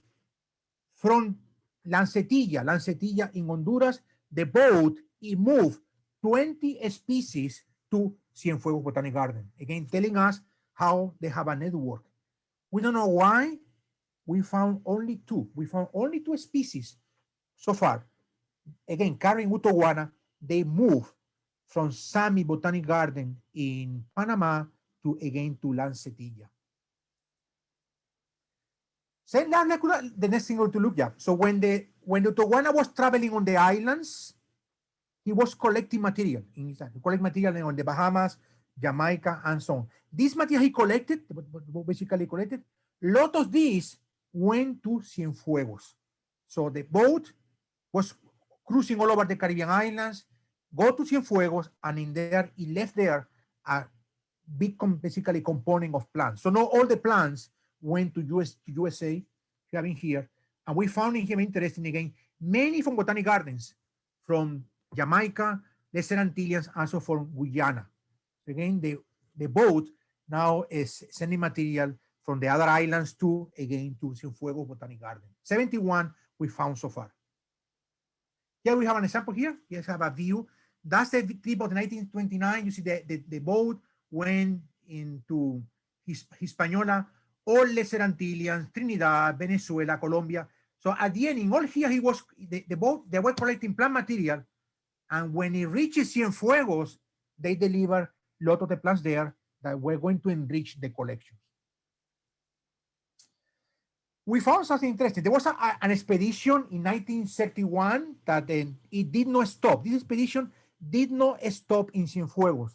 from Lancetilla in Honduras, the boat, it moved 20 species to Cienfuegos Botanic Garden. Again, telling us how they have a network. We don't know why. We found only 2. We found only 2 species so far. Again, carrying Utowana, they move from Sami Botanic Garden in Panama to Lancetilla. So now the next thing to look at. So when the Utowana was traveling on the islands, he was collecting material. He collected material on the Bahamas, Jamaica, and so on. This material he collected, basically collected, a lot of these went to Cienfuegos. So the boat was cruising all over the Caribbean islands, go to Cienfuegos, and in there, he left there a big, basically component of plants. So not all the plants went to USA, having here, and we found in here interesting again, many from botanic gardens, from Jamaica, Lesser Antilles, also from Guyana. Again, the boat now is sending material from the other islands to Cienfuegos Botanic Garden. 71 we found so far. Here we have an example here. Here's have a view. That's the trip of 1929. You see the boat went into Hispaniola all Lesser Antilles, Trinidad, Venezuela, Colombia. So at the end, in all here, he was the boat. They were collecting plant material, and when it reaches Cienfuegos, they deliver a lot of the plants there that were going to enrich the collections. We found something interesting. There was an expedition in 1931 that it did not stop. This expedition did not stop in Cienfuegos.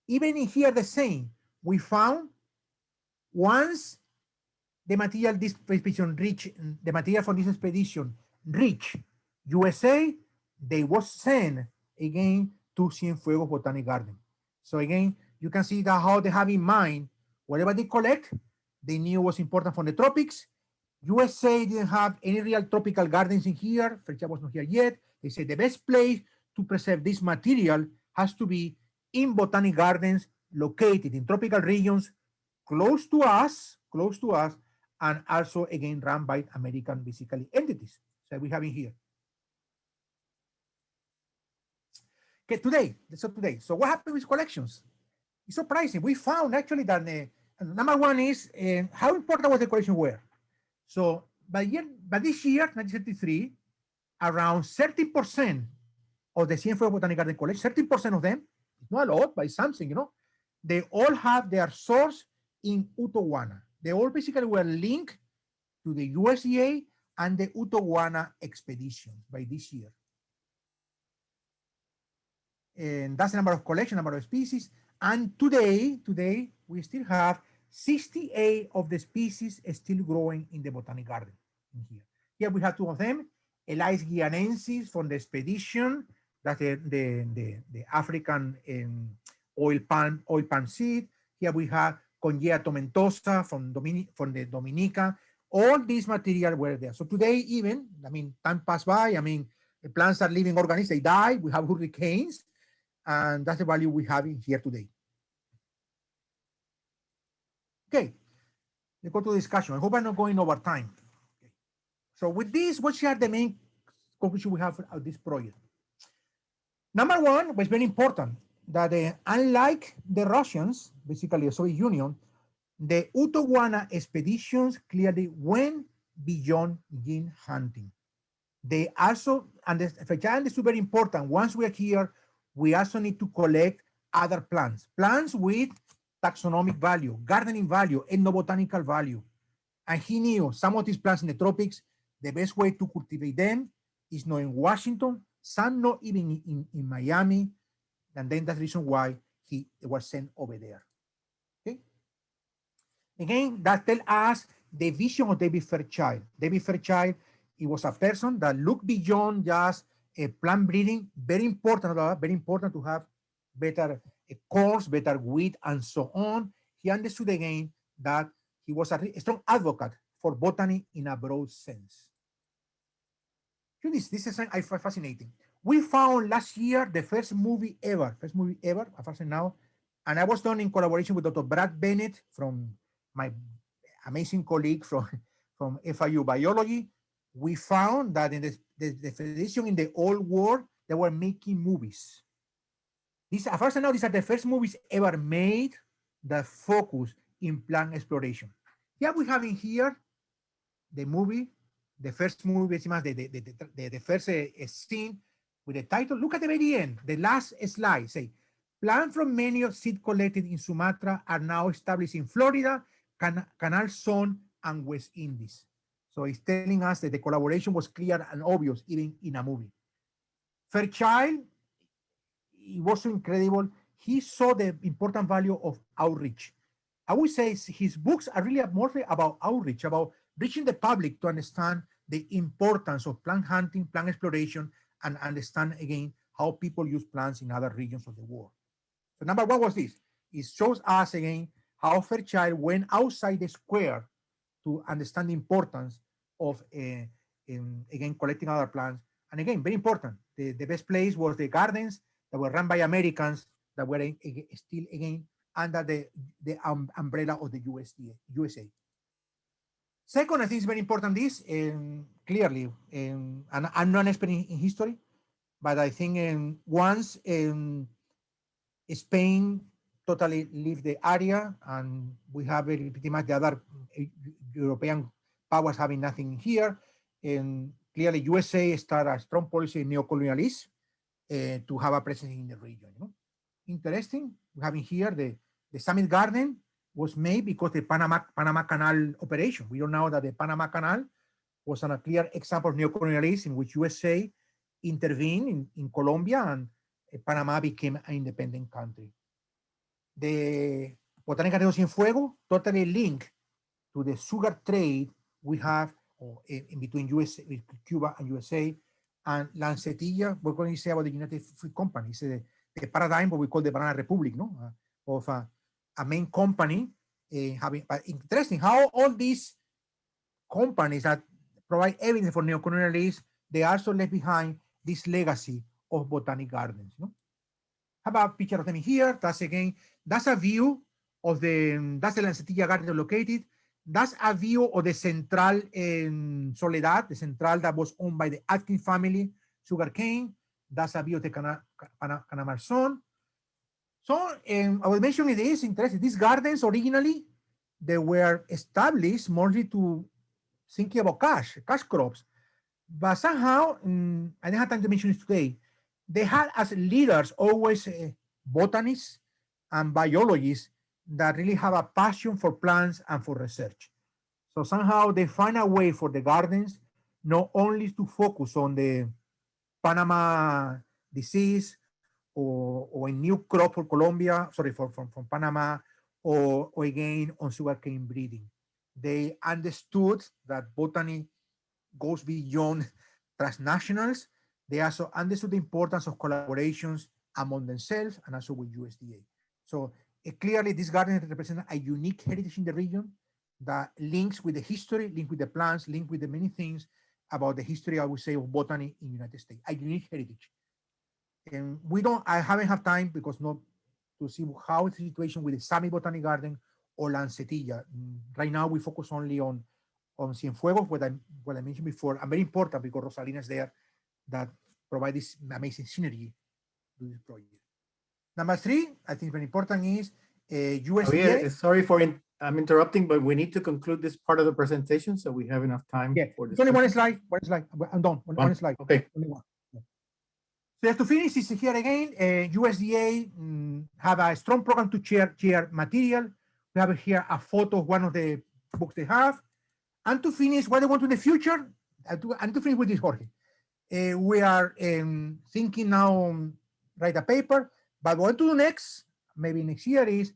Even in here, the same. We found once the material this expedition reached, the material from this expedition reached USA, they was sent again to Cienfuegos Botanic Garden. So again, you can see that how they have in mind whatever they collect, they knew was important from the tropics. USA didn't have any real tropical gardens in here. Fairchild was not here yet. They said the best place to preserve this material has to be in botanic gardens located in tropical regions close to us, and also again run by American basically entities. So we have in here. Okay, today. So what happened with collections? It's surprising. We found actually that number one is how important was the collection were. So by this year, 1933, around 30% of the Cienfuegos Botanic Garden collection, 30% of them, not a lot, but something, they all have their source in Utowana. They all basically were linked to the USDA and the Utowana Expeditions by this year. And that's the number of collection, number of species. And today we still have 68 of the species still growing in the Botanic Garden in here. Here we have two of them, Elis guianensis from the expedition, that's the African oil palm seed. Here we have Congea tomentosa from the Dominica. All these material were there. So today even, time passed by, the plants are living organisms, they die, we have hurricanes, and that's the value we have in here today. Okay, let's go to discussion. I hope I'm not going over time. Okay. So with this, what are the main conclusion we have of this project? Number one was very important that unlike the Russians, basically the Soviet Union, the Utowana expeditions clearly went beyond gene hunting. They also, and the Fairchild is very important, once we are here, we also need to collect other plants with taxonomic value, gardening value, ethnobotanical value. And he knew some of these plants in the tropics, the best way to cultivate them is not in Washington, some not even in Miami. And then that's the reason why he was sent over there. Okay. Again, that tells us the vision of David Fairchild. David Fairchild, he was a person that looked beyond just plant breeding. Very important to have better course, better wheat, and so on. He understood again that he was a strong advocate for botany in a broad sense. This is fascinating. We found last year the first movie ever, now, and I was done in collaboration with Dr. Brad Bennett, from my amazing colleague from FIU Biology. We found that in the expedition in the old world, they were making movies. These are the first movies ever made that focus in plant exploration. Here we have in here the movie, the first movie, the first scene with the title. Look at the very end, the last slide, say, plants from many of seed collected in Sumatra are now established in Florida, Canal Zone, and West Indies. So it's telling us that the collaboration was clear and obvious even in a movie. Fairchild, it was so incredible. He saw the important value of outreach. I would say his books are really more about outreach, about reaching the public to understand the importance of plant hunting, plant exploration, and understand again how people use plants in other regions of the world. So number one was this. It shows us again how Fairchild went outside the square to understand the importance of again collecting other plants. And again, very important, the best place was the gardens that were run by Americans that were still again under the umbrella of the USA. Second, I think it's very important this, clearly, and I'm not an expert in history, but I think once Spain totally leave the area, and we have pretty much the other European powers having nothing here. And clearly USA started a strong policy in neocolonialism to have a presence in the region. You know? Interesting, we have in here the Summit Garden was made because the Panama Canal operation. We all know that the Panama Canal was a clear example of neocolonialism in which USA intervened in Colombia, and Panama became an independent country. The Botanical Garden of Cienfuegos totally linked to the sugar trade we have in between USA, Cuba and USA, and Lancetilla, we're going to say about the United Fruit Company. It's the paradigm, what we call the Banana Republic, no? Of a main company having, but interesting how all these companies that provide evidence for neocolonialism, they also left behind this legacy of botanic gardens. No? How about a picture of them here? That's again, that's a view of that's the Lancetilla Garden located. That's a view of the Central in Soledad, the Central that was owned by the Atkins family, sugarcane. That's a view of the Canamarson. So I was mentioning this, interesting. These gardens originally, they were established mostly to thinking about cash crops. But somehow, I didn't have time to mention it today, they had as leaders always botanists and biologists that really have a passion for plants and for research. So somehow they find a way for the gardens not only to focus on the Panama disease or a new crop for Colombia, sorry, from Panama, or again on sugarcane breeding. They understood that botany goes beyond transnationals. They also understood the importance of collaborations among themselves and also with USDA. So clearly this garden represents a unique heritage in the region that links with the history, linked with the plants, linked with the many things about the history, I would say, of botany in the United States, a unique heritage. And I haven't had time because not to see how the situation with the Summit Botanic Garden or Lancetilla. Right now we focus only on Cienfuegos, what I mentioned before, and very important because Rosalina is there that provide this amazing synergy to this project. Number 3, I think very important is USDA. Sorry for I'm interrupting, but we need to conclude this part of the presentation so we have enough time for this. Only one slide. I'm done. One slide. Okay. Only one. So just to finish, this is here again, USDA have a strong program to share material. We have here a photo of one of the books they have. And to finish, what they want in the future, and to finish with this, Jorge. We are thinking now, write a paper, but what to do next, maybe next year is,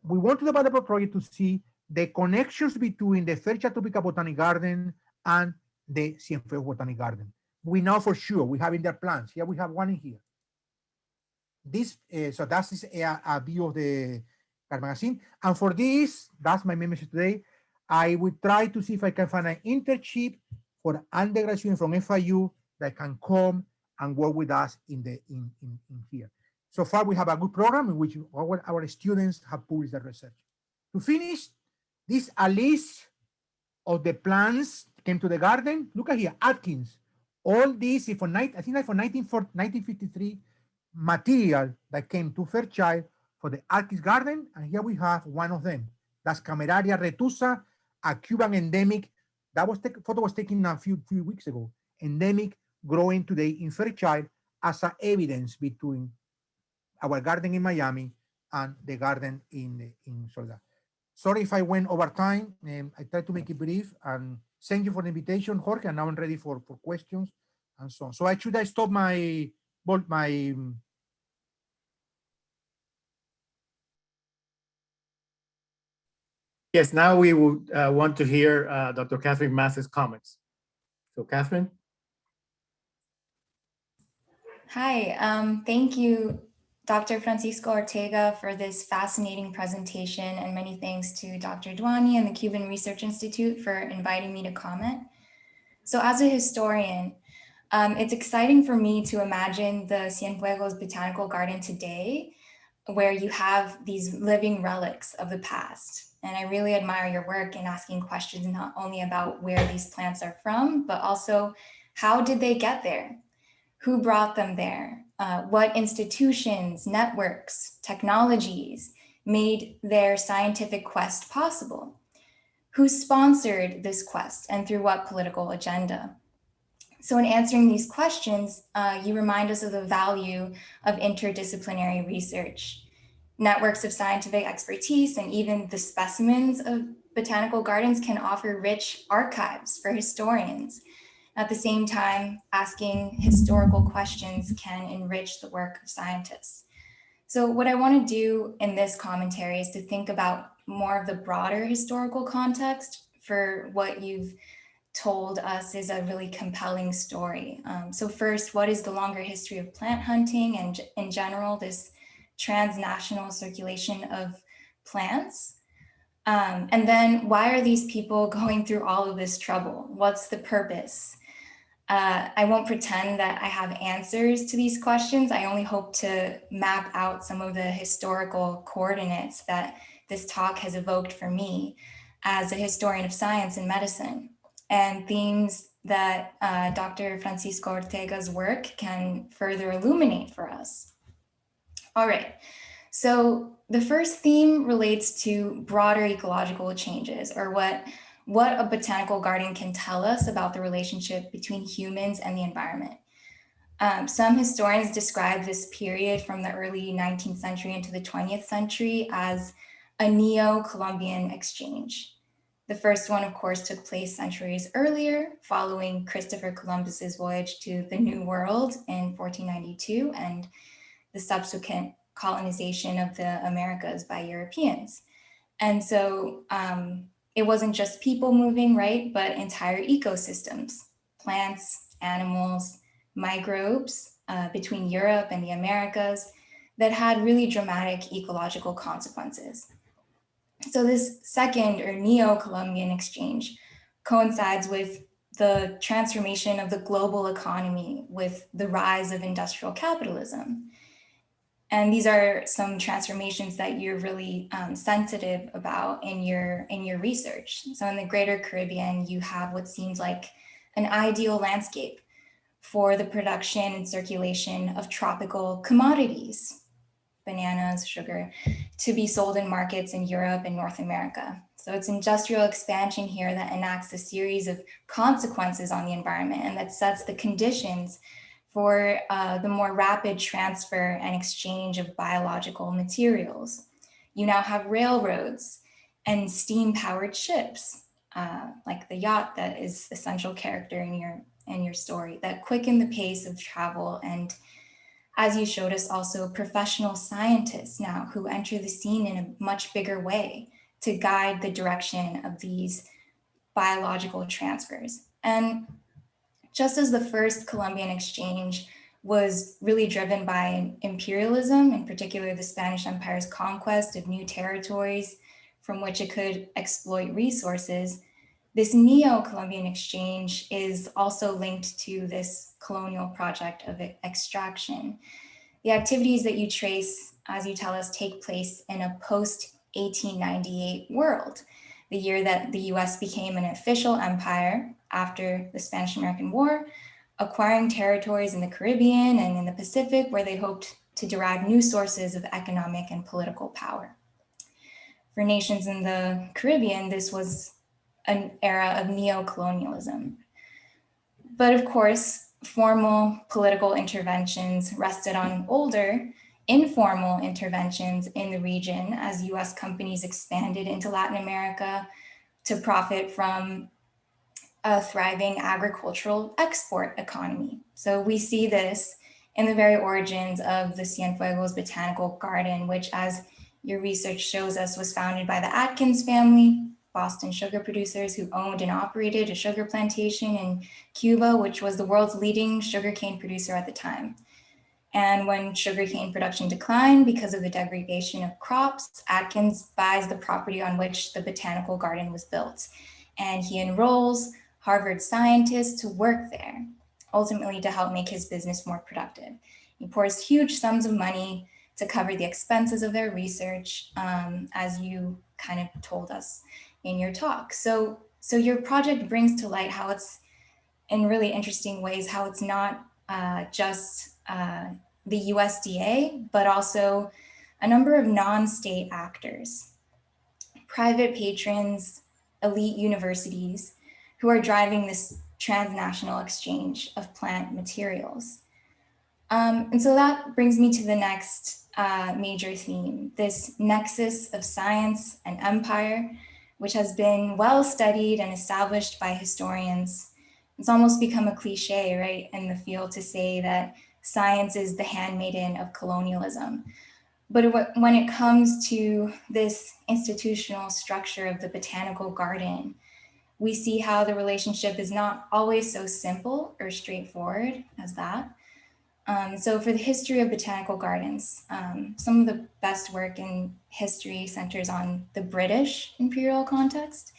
we want to develop a project to see the connections between the Fairchild Tropical Botanic Garden and the Cienfuegos Botanic Garden. We know for sure, we have in their plans. Here we have one in here. This, so that's a view of the magazine. And for this, that's my main message today. I will try to see if I can find an internship for undergraduate students from FIU that can come and work with us in here. So far, we have a good program in which our students have published their research. To finish, this is a list of the plants came to the garden. Look at here, Atkins. All these, I think like for 1953 material that came to Fairchild for the Atkins garden. And here we have one of them. That's Cameraria retusa, a Cuban endemic. That was photo was taken a few weeks ago. Endemic growing today in Fairchild as an evidence between our garden in Miami and the garden in Soledad. Sorry if I went over time. I tried to make it brief, and thank you for the invitation, Jorge, and now I'm ready for questions and so on. So should I stop my Yes, now we would want to hear Dr. Catherine Mass's comments. So Catherine. Hi, thank you, Dr. Francisco Ortega, for this fascinating presentation, and many thanks to Dr. Duani and the Cuban Research Institute for inviting me to comment. So as a historian, it's exciting for me to imagine the Cienfuegos Botanical Garden today, where you have these living relics of the past. And I really admire your work in asking questions not only about where these plants are from, but also how did they get there? Who brought them there? What institutions, networks, technologies made their scientific quest possible? who sponsored this quest and through what political agenda? So in answering these questions, you remind us of the value of interdisciplinary research. Networks of scientific expertise and even the specimens of botanical gardens can offer rich archives for historians. At the same time, asking historical questions can enrich the work of scientists. So what I want to do in this commentary is to think about more of the broader historical context for what you've told us is a really compelling story. So first, what is the longer history of plant hunting and in general, this transnational circulation of plants? And then why are these people going through all of this trouble? What's the purpose? I won't pretend that I have answers to these questions. I only hope to map out some of the historical coordinates that this talk has evoked for me as a historian of science and medicine, and themes that Dr. Francisco Ortega's work can further illuminate for us. All right, so the first theme relates to broader ecological changes, or what a botanical garden can tell us about the relationship between humans and the environment. Some historians describe this period from the early 19th century into the 20th century as a Neo-Columbian exchange. The first one, of course, took place centuries earlier, following Christopher Columbus's voyage to the New World in 1492 and the subsequent colonization of the Americas by Europeans. And so it wasn't just people moving, right, but entire ecosystems, plants, animals, microbes between Europe and the Americas that had really dramatic ecological consequences. So this second or Neo-Columbian exchange coincides with the transformation of the global economy with the rise of industrial capitalism. And these are some transformations that you're really sensitive about in your research. So in the Greater Caribbean, you have what seems like an ideal landscape for the production and circulation of tropical commodities, bananas, sugar, to be sold in markets in Europe and North America. So it's industrial expansion here that enacts a series of consequences on the environment and that sets the conditions for the more rapid transfer and exchange of biological materials. You now have railroads and steam-powered ships, like the yacht that is a central character in your story, that quicken the pace of travel. And as you showed us, also professional scientists now who enter the scene in a much bigger way to guide the direction of these biological transfers. And just as the first Columbian exchange was really driven by imperialism, in particular the Spanish Empire's conquest of new territories from which it could exploit resources, this Neo-Columbian exchange is also linked to this colonial project of extraction. The activities that you trace, as you tell us, take place in a post-1898 world, the year that the US became an official empire after the Spanish-American War, acquiring territories in the Caribbean and in the Pacific where they hoped to derive new sources of economic and political power. For nations in the Caribbean, this was an era of neo-colonialism. But of course, formal political interventions rested on older, informal interventions in the region as US companies expanded into Latin America to profit from a thriving agricultural export economy. So we see this in the very origins of the Cienfuegos Botanical Garden, which, as your research shows us, was founded by the Atkins family, Boston sugar producers who owned and operated a sugar plantation in Cuba, which was the world's leading sugarcane producer at the time. And when sugarcane production declined because of the degradation of crops, Atkins buys the property on which the botanical garden was built. And he enrolls Harvard scientists to work there, ultimately to help make his business more productive. He pours huge sums of money to cover the expenses of their research, as you kind of told us in your talk. So your project brings to light how it's, in really interesting ways, how it's not just the USDA, but also a number of non-state actors, private patrons, elite universities who are driving this transnational exchange of plant materials. And so that brings me to the next major theme, this nexus of science and empire, which has been well studied and established by historians. It's almost become a cliche, right, in the field to say that science is the handmaiden of colonialism. But when it comes to this institutional structure of the botanical garden, we see how the relationship is not always so simple or straightforward as that. So for the history of botanical gardens, some of the best work in history centers on the British imperial context.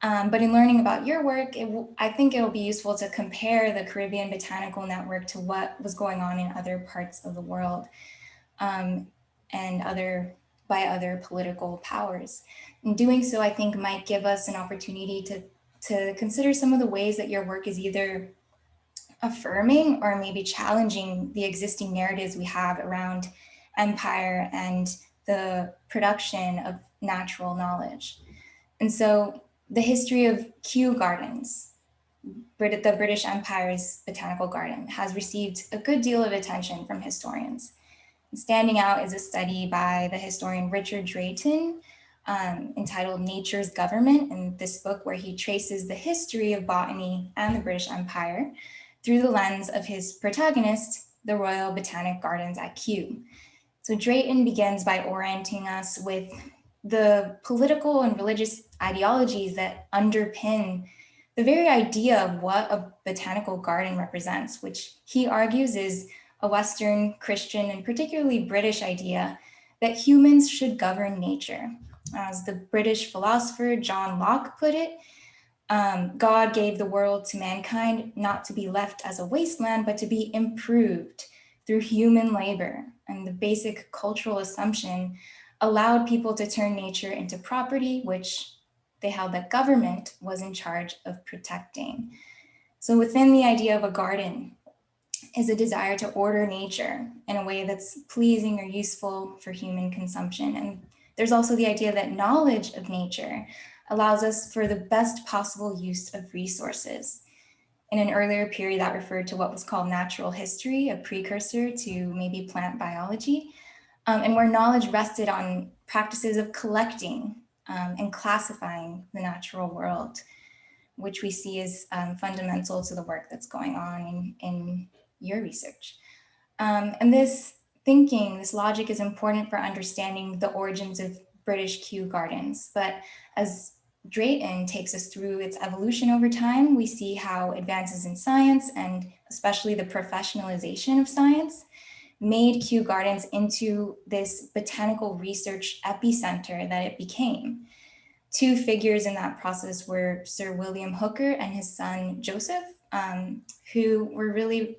But in learning about your work, I think it'll be useful to compare the Caribbean Botanical Network to what was going on in other parts of the world and by other political powers. In doing so, I think might give us an opportunity to consider some of the ways that your work is either affirming or maybe challenging the existing narratives we have around empire and the production of natural knowledge. And so the history of Kew Gardens, the British Empire's botanical garden, has received a good deal of attention from historians. Standing out is a study by the historian Richard Drayton entitled Nature's Government, in this book where he traces the history of botany and the British Empire through the lens of his protagonist, the Royal Botanic Gardens at Kew. So Drayton begins by orienting us with the political and religious ideologies that underpin the very idea of what a botanical garden represents, which he argues is a Western, Christian, and particularly British idea that humans should govern nature. As the British philosopher John Locke put it, God gave the world to mankind not to be left as a wasteland, but to be improved through human labor. And the basic cultural assumption allowed people to turn nature into property, which they held that government was in charge of protecting. So within the idea of a garden is a desire to order nature in a way that's pleasing or useful for human consumption. And there's also the idea that knowledge of nature allows us for the best possible use of resources. In an earlier period, that referred to what was called natural history, a precursor to maybe plant biology, and where knowledge rested on practices of collecting and classifying the natural world, which we see as fundamental to the work that's going on in your research. And this thinking, this logic is important for understanding the origins of British Kew Gardens. But as Drayton takes us through its evolution over time, we see how advances in science, and especially the professionalization of science, made Kew Gardens into this botanical research epicenter that it became. Two figures in that process were Sir William Hooker and his son Joseph, who were really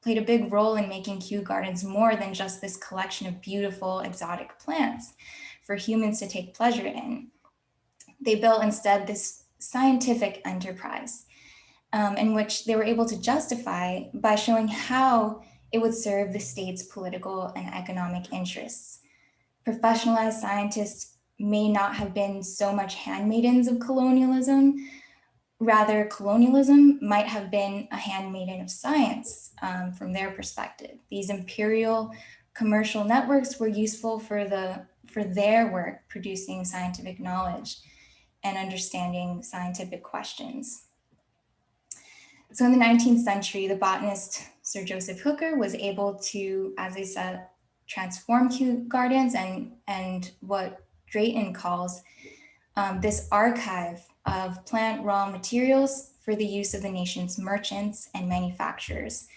played a big role in making Kew Gardens more than just this collection of beautiful exotic plants for humans to take pleasure in. They built instead this scientific enterprise in which they were able to justify by showing how it would serve the state's political and economic interests. Professionalized scientists may not have been so much handmaidens of colonialism. Rather, colonialism might have been a handmaiden of science from their perspective. These imperial commercial networks were useful for their work producing scientific knowledge and understanding scientific questions. So in the 19th century, the botanist Sir Joseph Hooker was able to, as I said, transform Kew Gardens and what Drayton calls this archive of plant raw materials for the use of the nation's merchants and manufacturers.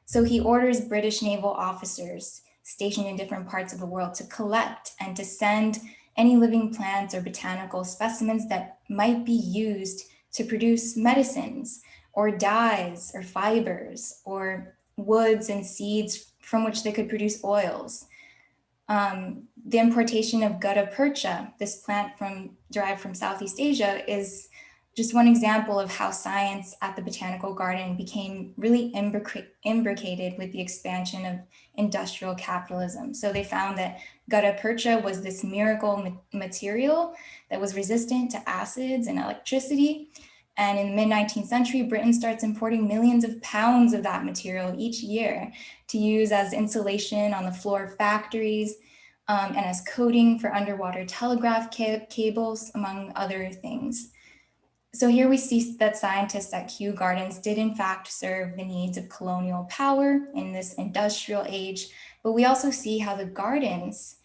So he orders British naval officers stationed in different parts of the world to collect and to send any living plants or botanical specimens that might be used to produce medicines or dyes or fibers or woods and seeds from which they could produce oils. The importation of gutta percha, this plant derived from Southeast Asia, is just one example of how science at the Botanical Garden became really imbricated with the expansion of industrial capitalism. So they found that gutta percha was this miracle material that was resistant to acids and electricity. And in the mid-19th century, Britain starts importing millions of pounds of that material each year to use as insulation on the floor of factories and as coating for underwater telegraph cables, among other things. So here we see that scientists at Kew Gardens did in fact serve the needs of colonial power in this industrial age, but we also see how the gardens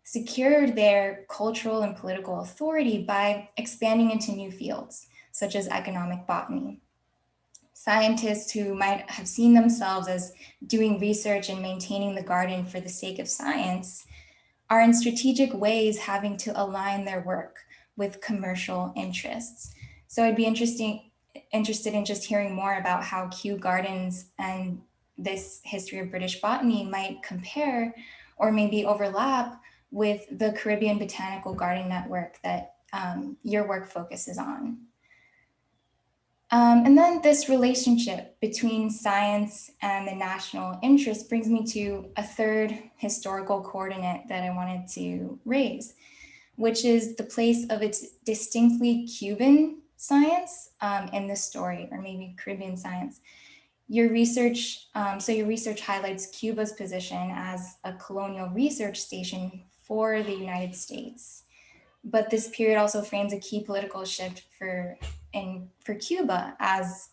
secured their cultural and political authority by expanding into new fields, such as economic botany. Scientists who might have seen themselves as doing research and maintaining the garden for the sake of science are in strategic ways having to align their work with commercial interests. So I'd be interested in just hearing more about how Kew Gardens and this history of British botany might compare or maybe overlap with the Caribbean Botanical Garden Network that your work focuses on. And then this relationship between science and the national interest brings me to a third historical coordinate that I wanted to raise, which is the place of its distinctly Cuban science in this story, or maybe Caribbean science. Your research highlights Cuba's position as a colonial research station for the United States. But this period also frames a key political shift for Cuba as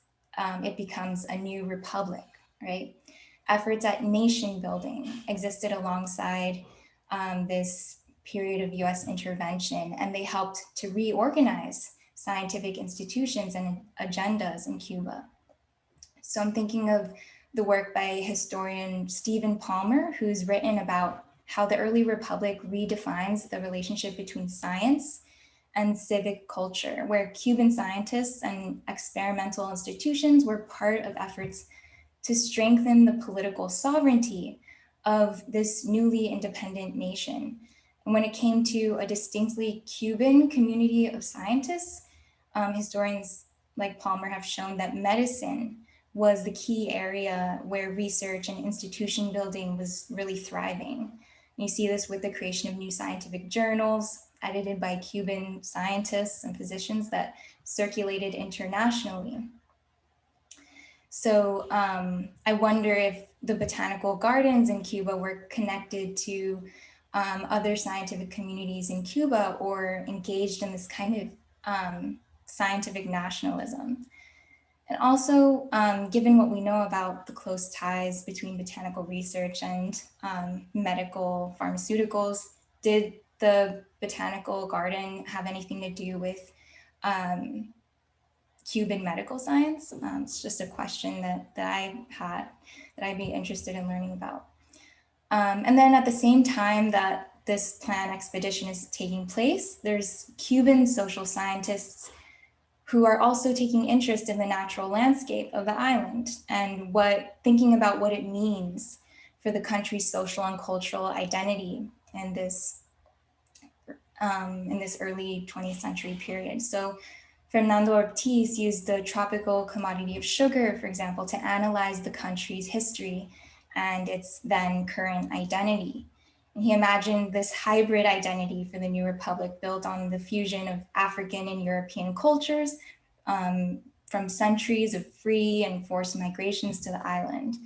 it becomes a new republic, right? Efforts at nation building existed alongside this period of US intervention, and they helped to reorganize scientific institutions and agendas in Cuba. So I'm thinking of the work by historian Stephen Palmer, who's written about how the early republic redefines the relationship between science and civic culture, where Cuban scientists and experimental institutions were part of efforts to strengthen the political sovereignty of this newly independent nation. And when it came to a distinctly Cuban community of scientists, historians like Palmer have shown that medicine was the key area where research and institution building was really thriving. You see this with the creation of new scientific journals edited by Cuban scientists and physicians that circulated internationally. So I wonder if the botanical gardens in Cuba were connected to other scientific communities in Cuba or engaged in this kind of scientific nationalism. And also, given what we know about the close ties between botanical research and medical pharmaceuticals, did the botanical garden have anything to do with Cuban medical science? It's just a question that I had that I'd be interested in learning about. And then at the same time that this planned expedition is taking place, there's Cuban social scientists who are also taking interest in the natural landscape of the island and thinking about what it means for the country's social and cultural identity in this early 20th century period. So Fernando Ortiz used the tropical commodity of sugar, for example, to analyze the country's history and its then current identity. And he imagined this hybrid identity for the new republic built on the fusion of African and European cultures from centuries of free and forced migrations to the island.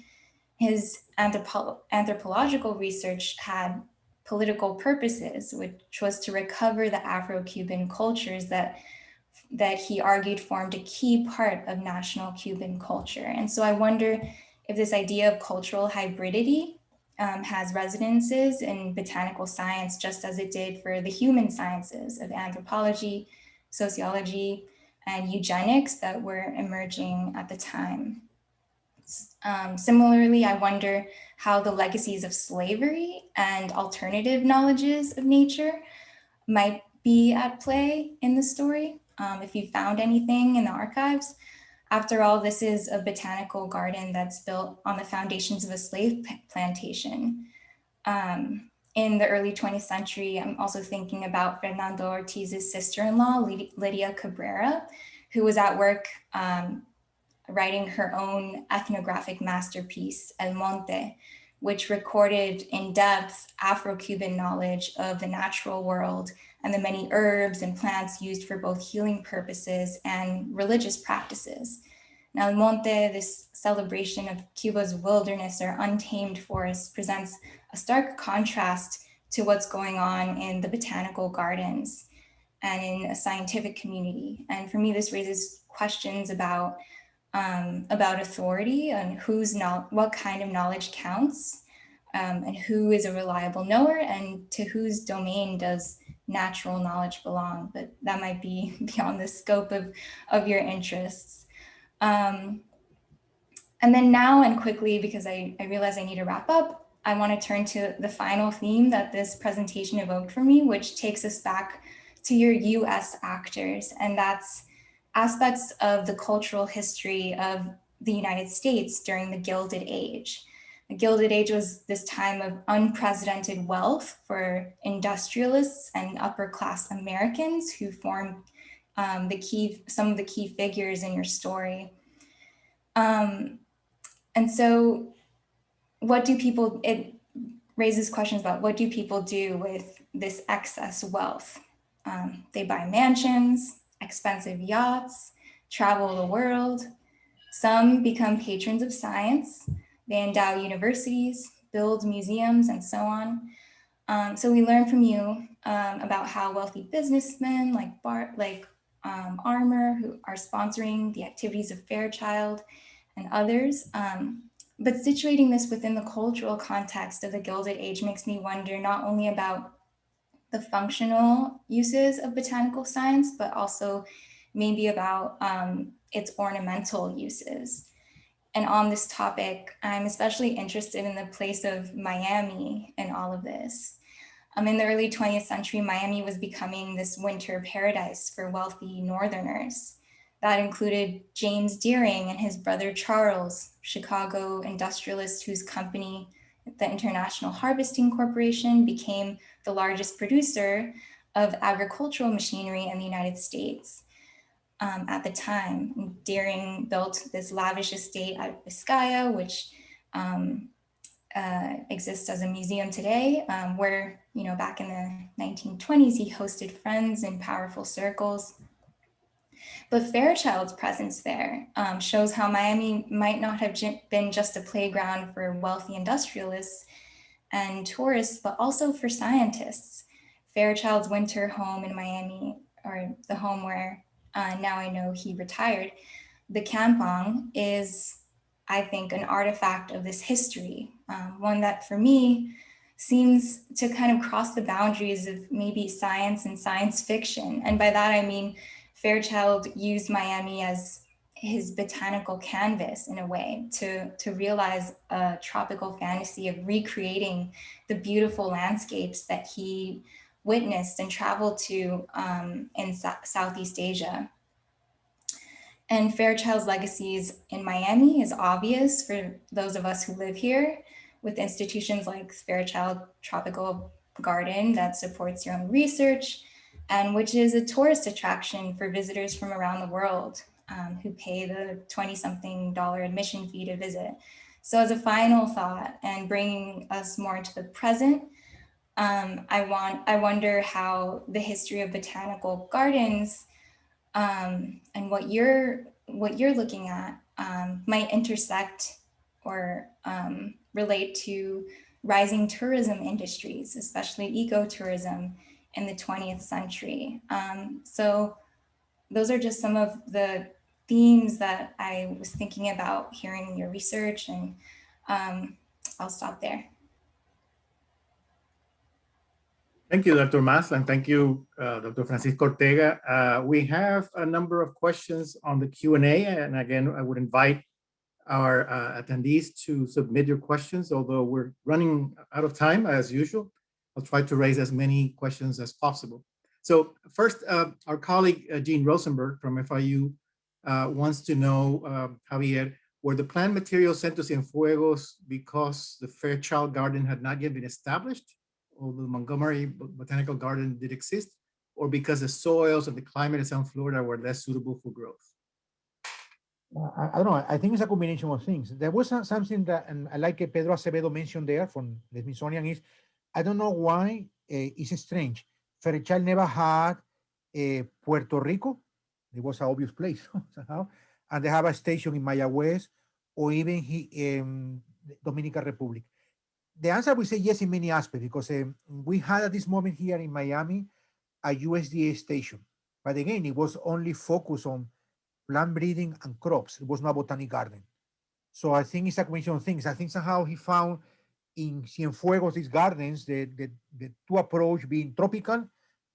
His anthropological research had political purposes, which was to recover the Afro-Cuban cultures that he argued formed a key part of national Cuban culture. And so I wonder if this idea of cultural hybridity has resonances in botanical science, just as it did for the human sciences of anthropology, sociology, and eugenics that were emerging at the time. Similarly, I wonder how the legacies of slavery and alternative knowledges of nature might be at play in the story, if you found anything in the archives. After all, this is a botanical garden that's built on the foundations of a slave plantation. In the early 20th century, I'm also thinking about Fernando Ortiz's sister-in-law, Lydia Cabrera, who was at work writing her own ethnographic masterpiece, El Monte, which recorded in depth Afro-Cuban knowledge of the natural world and the many herbs and plants used for both healing purposes and religious practices. Now, El Monte, this celebration of Cuba's wilderness or untamed forest, presents a stark contrast to what's going on in the botanical gardens and in a scientific community. And for me, this raises questions about authority and what kind of knowledge counts, and who is a reliable knower, and to whose domain does natural knowledge belong. But that might be beyond the scope of your interests. And then now and quickly, because I realize I need to wrap up, I want to turn to the final theme that this presentation evoked for me, which takes us back to your US actors, and that's aspects of the cultural history of the United States during the Gilded Age. The Gilded Age was this time of unprecedented wealth for industrialists and upper class Americans who formed some of the key figures in your story. And so it raises questions about what do people do with this excess wealth? They buy mansions, expensive yachts, travel the world. Some become patrons of science. They endow universities, build museums, and so on. So we learn from you about how wealthy businessmen like Armour, who are sponsoring the activities of Fairchild and others. But situating this within the cultural context of the Gilded Age makes me wonder not only about the functional uses of botanical science, but also maybe about its ornamental uses. And on this topic, I'm especially interested in the place of Miami in all of this. In the early 20th century, Miami was becoming this winter paradise for wealthy Northerners. That included James Deering and his brother Charles, Chicago industrialists whose company, the International Harvesting Corporation, became the largest producer of agricultural machinery in the United States at the time. Deering built this lavish estate at Biscaya, which exists as a museum today, where, back in the 1920s, he hosted friends in powerful circles. But Fairchild's presence there shows how Miami might not have been just a playground for wealthy industrialists and tourists, but also for scientists. Fairchild's winter home in Miami, or the home where now I know he retired, the Kampong, is, I think, an artifact of this history, one that for me seems to kind of cross the boundaries of maybe science and science fiction. And by that, I mean, Fairchild used Miami as his botanical canvas in a way to realize a tropical fantasy of recreating the beautiful landscapes that he witnessed and traveled to in Southeast Asia. And Fairchild's legacies in Miami is obvious for those of us who live here, with institutions like Fairchild Tropical Garden that supports your own research, and which is a tourist attraction for visitors from around the world who pay the $20-something admission fee to visit. So as a final thought, and bringing us more into the present, I wonder how the history of botanical gardens and what you're looking at might intersect or relate to rising tourism industries, especially ecotourism in the 20th century. So those are just some of the themes that I was thinking about hearing your research, and I'll stop there. Thank you, Dr. Mas, and thank you, Dr. Francisco Ortega. We have a number of questions on the Q&A, and again, I would invite our attendees to submit your questions, although we're running out of time as usual. I'll try to raise as many questions as possible. So first, our colleague, Jean Rosenberg from FIU wants to know, Javier, were the plant materials sent to Cienfuegos because the Fairchild Garden had not yet been established, although the Montgomery Botanical Garden did exist, or because the soils and the climate in South Florida were less suitable for growth? I don't know. I think it's a combination of things. There was something that, and I like Pedro Acevedo mentioned there from the Smithsonian, is I don't know why it's strange. Fairchild never had Puerto Rico. It was an obvious place somehow, and they have a station in Mayagüez or even Dominican Republic. The answer we say yes in many aspects because we had at this moment here in Miami a USDA station, but again it was only focused on plant breeding and crops. It was not a botanic garden. So I think it's a combination of things. I think somehow he found in Cienfuegos, these gardens, the two approach being tropical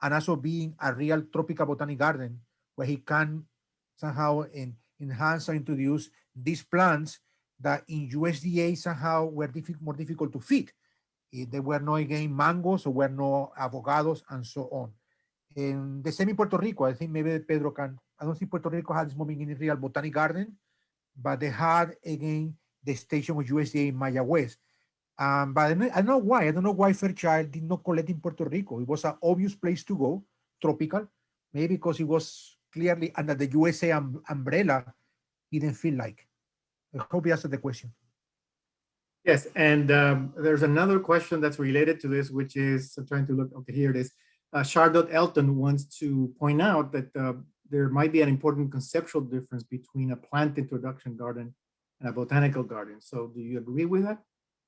and also being a real tropical botanic garden where he can somehow enhance or introduce these plants that in USDA somehow were more difficult to feed. There were no, again, mangoes or were no avocados and so on. And the same in Puerto Rico. I think maybe Pedro can, I don't think Puerto Rico had this moment in a real botanic garden, but they had, again, the station with USDA in Mayagüez. But I don't know why. I don't know why Fairchild did not collect in Puerto Rico. It was an obvious place to go, tropical. Maybe because it was clearly under the USA umbrella, he didn't feel like. I hope you answered the question. Yes, and there's another question that's related to this, which is, I'm trying to look, okay, here it is. Charlotte Elton wants to point out that there might be an important conceptual difference between a plant introduction garden and a botanical garden. So do you agree with that?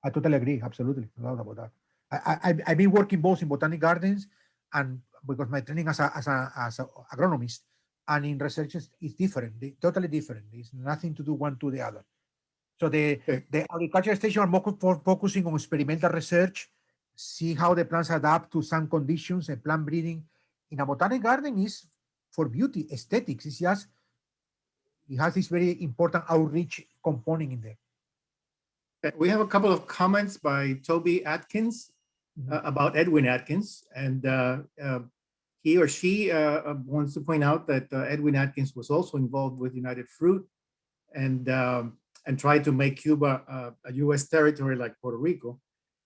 I totally agree, absolutely, no doubt about that. I've been working both in botanic gardens and because my training as an agronomist and in research is different, totally different. It's nothing to do one to the other. So the agricultural station are more focusing on experimental research, see how the plants adapt to some conditions and plant breeding. In a botanic garden is for beauty, aesthetics. It's just, it has this very important outreach component in there. We have a couple of comments by Toby Atkins about Edwin Atkins, and he or she wants to point out that Edwin Atkins was also involved with United Fruit and tried to make Cuba a U.S. territory like Puerto Rico.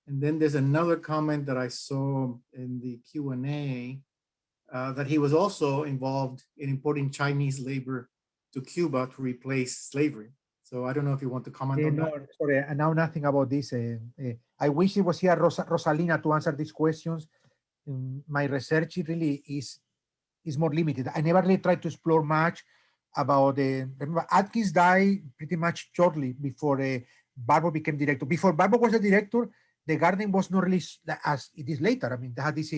And then there's another comment that I saw in the Q&A that he was also involved in importing Chinese labor to Cuba to replace slavery. So I don't know if you want to comment on that. Sorry, I know nothing about this. I wish it was here Rosalina to answer these questions. My research really is more limited. I never really tried to explore much about remember Atkins died pretty much shortly before Barbour became director. Before Barbour was the director, the garden was not really as it is later. I mean, they had this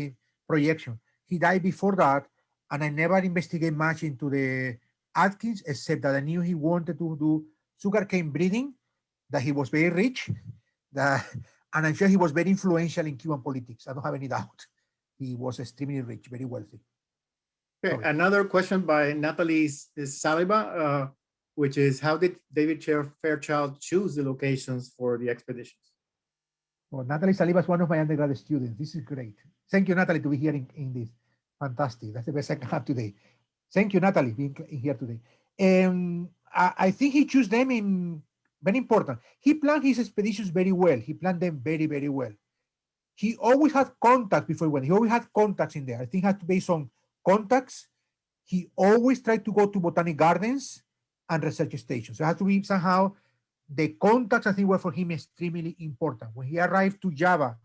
projection. He died before that, and I never investigated much into the Atkins, except that I knew he wanted to do sugarcane breeding, that he was very rich, and I'm sure he was very influential in Cuban politics. I don't have any doubt. He was extremely rich, very wealthy. Okay, another question by Natalie Saliba, which is, how did David Fairchild choose the locations for the expeditions? Well, Natalie Saliba is one of my undergraduate students. This is great. Thank you, Natalie, to be here in this. Fantastic. That's the best I can have today. Thank you, Natalie, being here today. I think he chose them in, very important. He planned his expeditions very well. He planned them very, very well. He always had contacts before he went. He always had contacts in there. I think it has to be based on contacts. He always tried to go to botanic gardens and research stations. So it has to be somehow, the contacts I think were for him extremely important. When he arrived to Java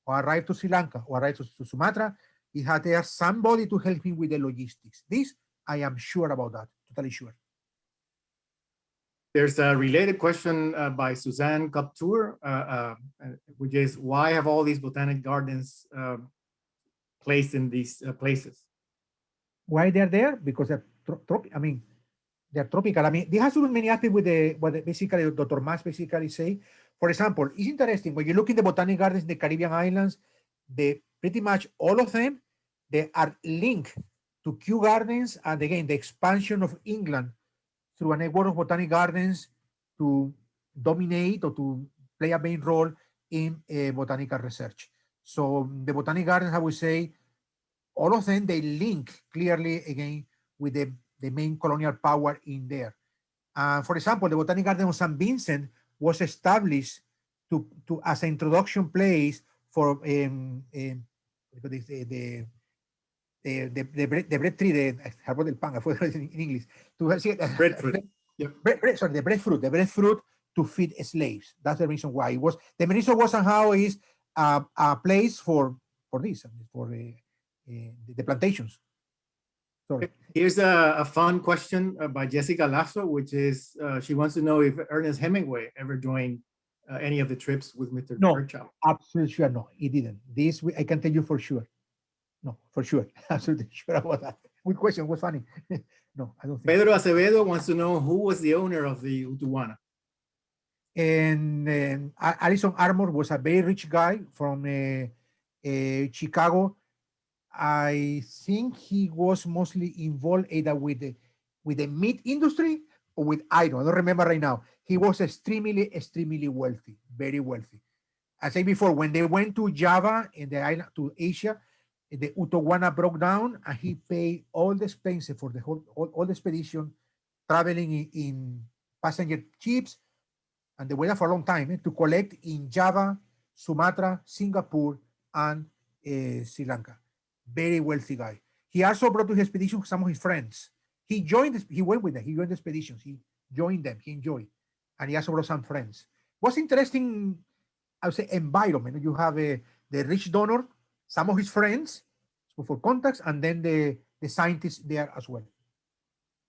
or arrived to Sri Lanka or arrived to Sumatra, he had there somebody to help him with the logistics. This, I am sure about that, totally sure. There's a related question by Suzanne Kaptur, which is, why have all these botanic gardens placed in these places? Why they're there? Because they're they're tropical. I mean, there has to be many aspects with what basically Dr. Mas basically say. For example, it's interesting when you look in the botanic gardens in the Caribbean islands, they pretty much all of them, they are linked to Kew Gardens, and again, the expansion of England through a network of botanic gardens to dominate or to play a main role in botanical research. So the botanic gardens, I would say, all of them, they link clearly again with the main colonial power in there. For example, the Botanic Garden of St. Vincent was established to as an introduction place for the the bread tree, the árbol del pan, I forgot it in English. To see Breadfruit. Yep. sorry, the breadfruit to feed slaves. That's the reason why it was. The reason was somehow is a place for this, for the plantations. Sorry. Here's a fun question by Jessica Lasso, which is she wants to know if Ernest Hemingway ever joined any of the trips with Mr. No, Fairchild. absolutely sure. No, he didn't. This I can tell you for sure. No, for sure. Absolutely sure about that. Good question. Was funny. No, I don't think. Pedro Acevedo wants to know who was the owner of the Utowana. And Alison Armour was a very rich guy from Chicago. I think he was mostly involved either with the meat industry or with iron. I don't remember right now. He was extremely wealthy, very wealthy. I said before, when they went to Java in the island to Asia, the Utowana broke down, and he paid all the expenses for the whole all the expedition, traveling in passenger ships, and they waited for a long time to collect in Java, Sumatra, Singapore, and Sri Lanka. Very wealthy guy. He also brought to his expedition some of his friends. He went with them. He joined the expeditions. He joined them. He enjoyed, and he also brought some friends. What's interesting, I would say, environment. You have the rich donor, some of his friends for contacts, and then the scientists there as well.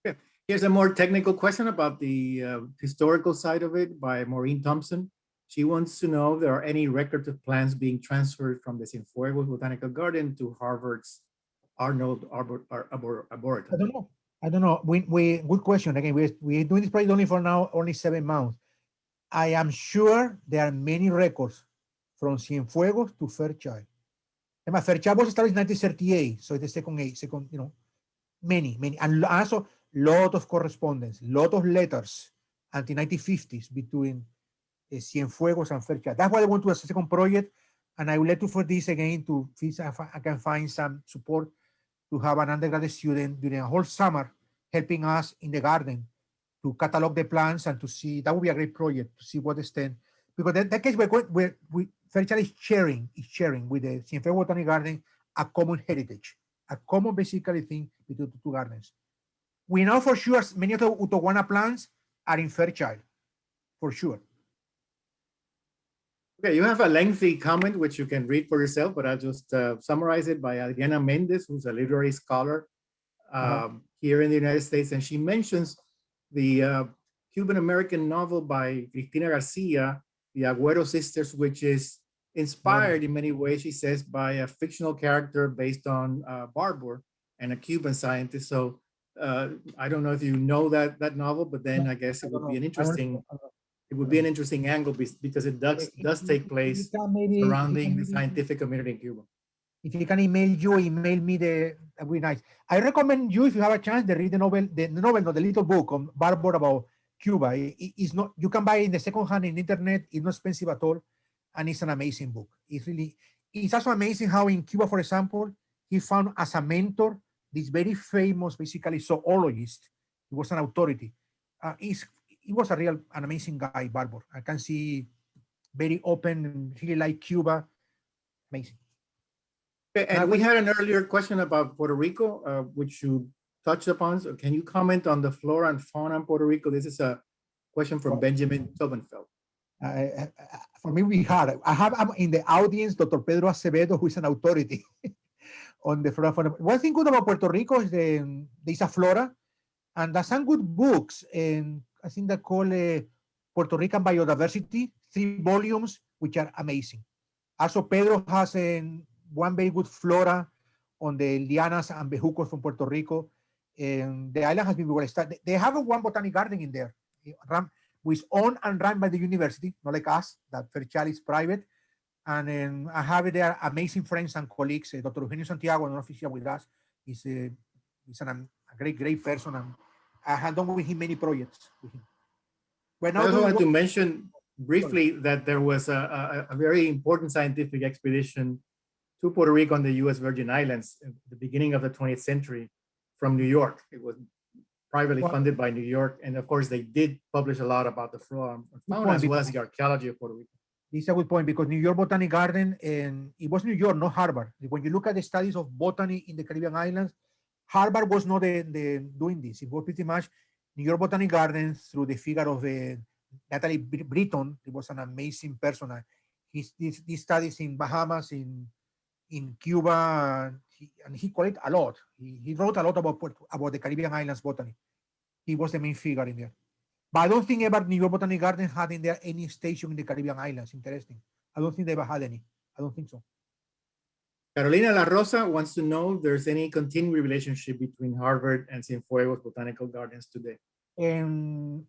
Okay. Here's a more technical question about the historical side of it by Maureen Thompson. She wants to know if there are any records of plants being transferred from the Cienfuegos Botanical Garden to Harvard's Arnold Arboretum. I don't know. We good question. Again, we're doing this project only for now, only 7 months. I am sure there are many records from Cienfuegos to Fairchild. Fairchild was established in 1938, so it's the second, many, and also lot of correspondence, lot of letters until 1950s between Cienfuegos and Fairchild. That's why I want to do a second project, and I would like to for this again to see if I can find some support to have an undergraduate student during a whole summer helping us in the garden to catalog the plants and to see. That would be a great project to see what extent, because that case where Fairchild is sharing with the Cienfuegos Botanic Garden a common heritage, a common basically thing between the two gardens. We know for sure many of the Utowana plants are in Fairchild, for sure. Okay, you have a lengthy comment which you can read for yourself, but I'll just summarize it by Adriana Mendez, who's a literary scholar here in the United States, and she mentions the Cuban-American novel by Cristina Garcia, The Agüero Sisters, which is inspired in many ways, she says, by a fictional character based on Barbour and a Cuban scientist. So I don't know if you know that novel, but then I guess it would be an interesting angle because it does take place surrounding the scientific community in Cuba. If you can email me that would be nice. I recommend you, if you have a chance, to read the little book on Barbour about Cuba. It's not, you can buy it in the second hand in the internet. It's not expensive at all, and it's an amazing book. It's also amazing how in Cuba, for example, he found as a mentor this very famous, basically zoologist. He was an authority. He was an amazing guy, Barbour. I can see very open, really like Cuba. Amazing. And we had an earlier question about Puerto Rico, which you touched upon. So can you comment on the flora and fauna in Puerto Rico? This is a question from Benjamin Tobinfeld. For me, we had. I have in the audience Dr. Pedro Acevedo, who is an authority on the flora and fauna. One thing good about Puerto Rico is there's a flora, and there's some good books. And I think they call Puerto Rican Biodiversity, 3 volumes, which are amazing. Also, Pedro has one very good flora on the lianas and bejucos from Puerto Rico. And the island has been well studied. They have one botanic garden in there, which is owned and run by the university, not like us, that Fairchild is private. And I have there amazing friends and colleagues. Dr. Eugenio Santiago, an official with us, he's a great person. And I have done with him many projects with him. I also want to mention briefly that there was a very important scientific expedition to Puerto Rico and the U.S. Virgin Islands at the beginning of the 20th century from New York. It was privately funded by New York. And of course, they did publish a lot about the flora and fauna as well as the archaeology of Puerto Rico. It's a good point because New York Botanic Garden, and it was New York, not Harvard. When you look at the studies of botany in the Caribbean islands, Harvard was not the doing this. It was pretty much New York Botanic Garden through the figure of Natalie Britton. It was an amazing person. He studies in Bahamas, in Cuba, and he collected a lot. He wrote a lot about the Caribbean islands botany. He was the main figure in there. But I don't think ever New York Botanic Garden had in there any station in the Caribbean islands. Interesting. I don't think they ever had any. I don't think so. Carolina La Rosa wants to know if there's any continuing relationship between Harvard and Cienfuegos Botanical Gardens today. And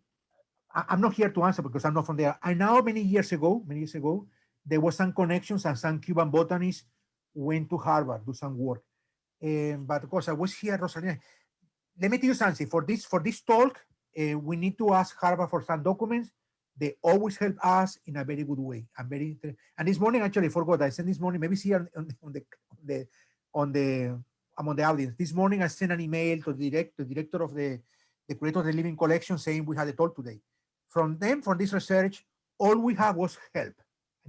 I'm not here to answer because I'm not from there. I know many years ago, there was some connections and some Cuban botanists went to Harvard, do some work. But of course, I was here, Rosalina. Let me tell you something. For this talk, we need to ask Harvard for some documents. They always help us in a very good way. And this morning, actually, I forgot. I sent this morning, maybe see on the among the audience. This morning, I sent an email to the director of the curator of the living collection saying we had a talk today. From them, for this research, all we have was help.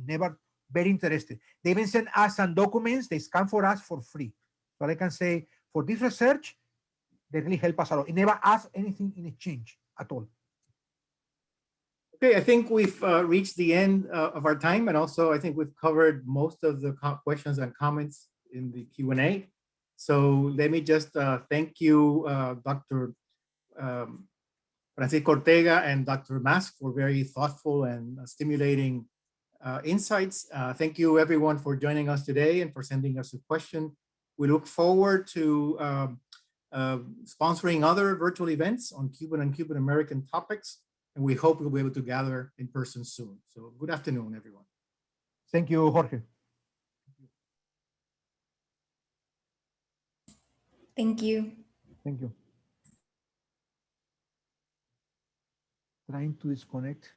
Never very interested. They even sent us some documents. They scan for us for free. So I can say for this research, they really help us a lot. It never asked anything in exchange at all. Okay, I think we've reached the end of our time, and also I think we've covered most of the questions and comments in the Q&A. So let me just thank you, Dr. Francisco Ortega and Dr. Mas for very thoughtful and stimulating insights. Thank you everyone for joining us today and for sending us a question. We look forward to sponsoring other virtual events on Cuban and Cuban American topics, and we hope we'll be able to gather in person soon. So good afternoon, everyone. Thank you, Jorge. Thank you. Thank you. Trying to disconnect.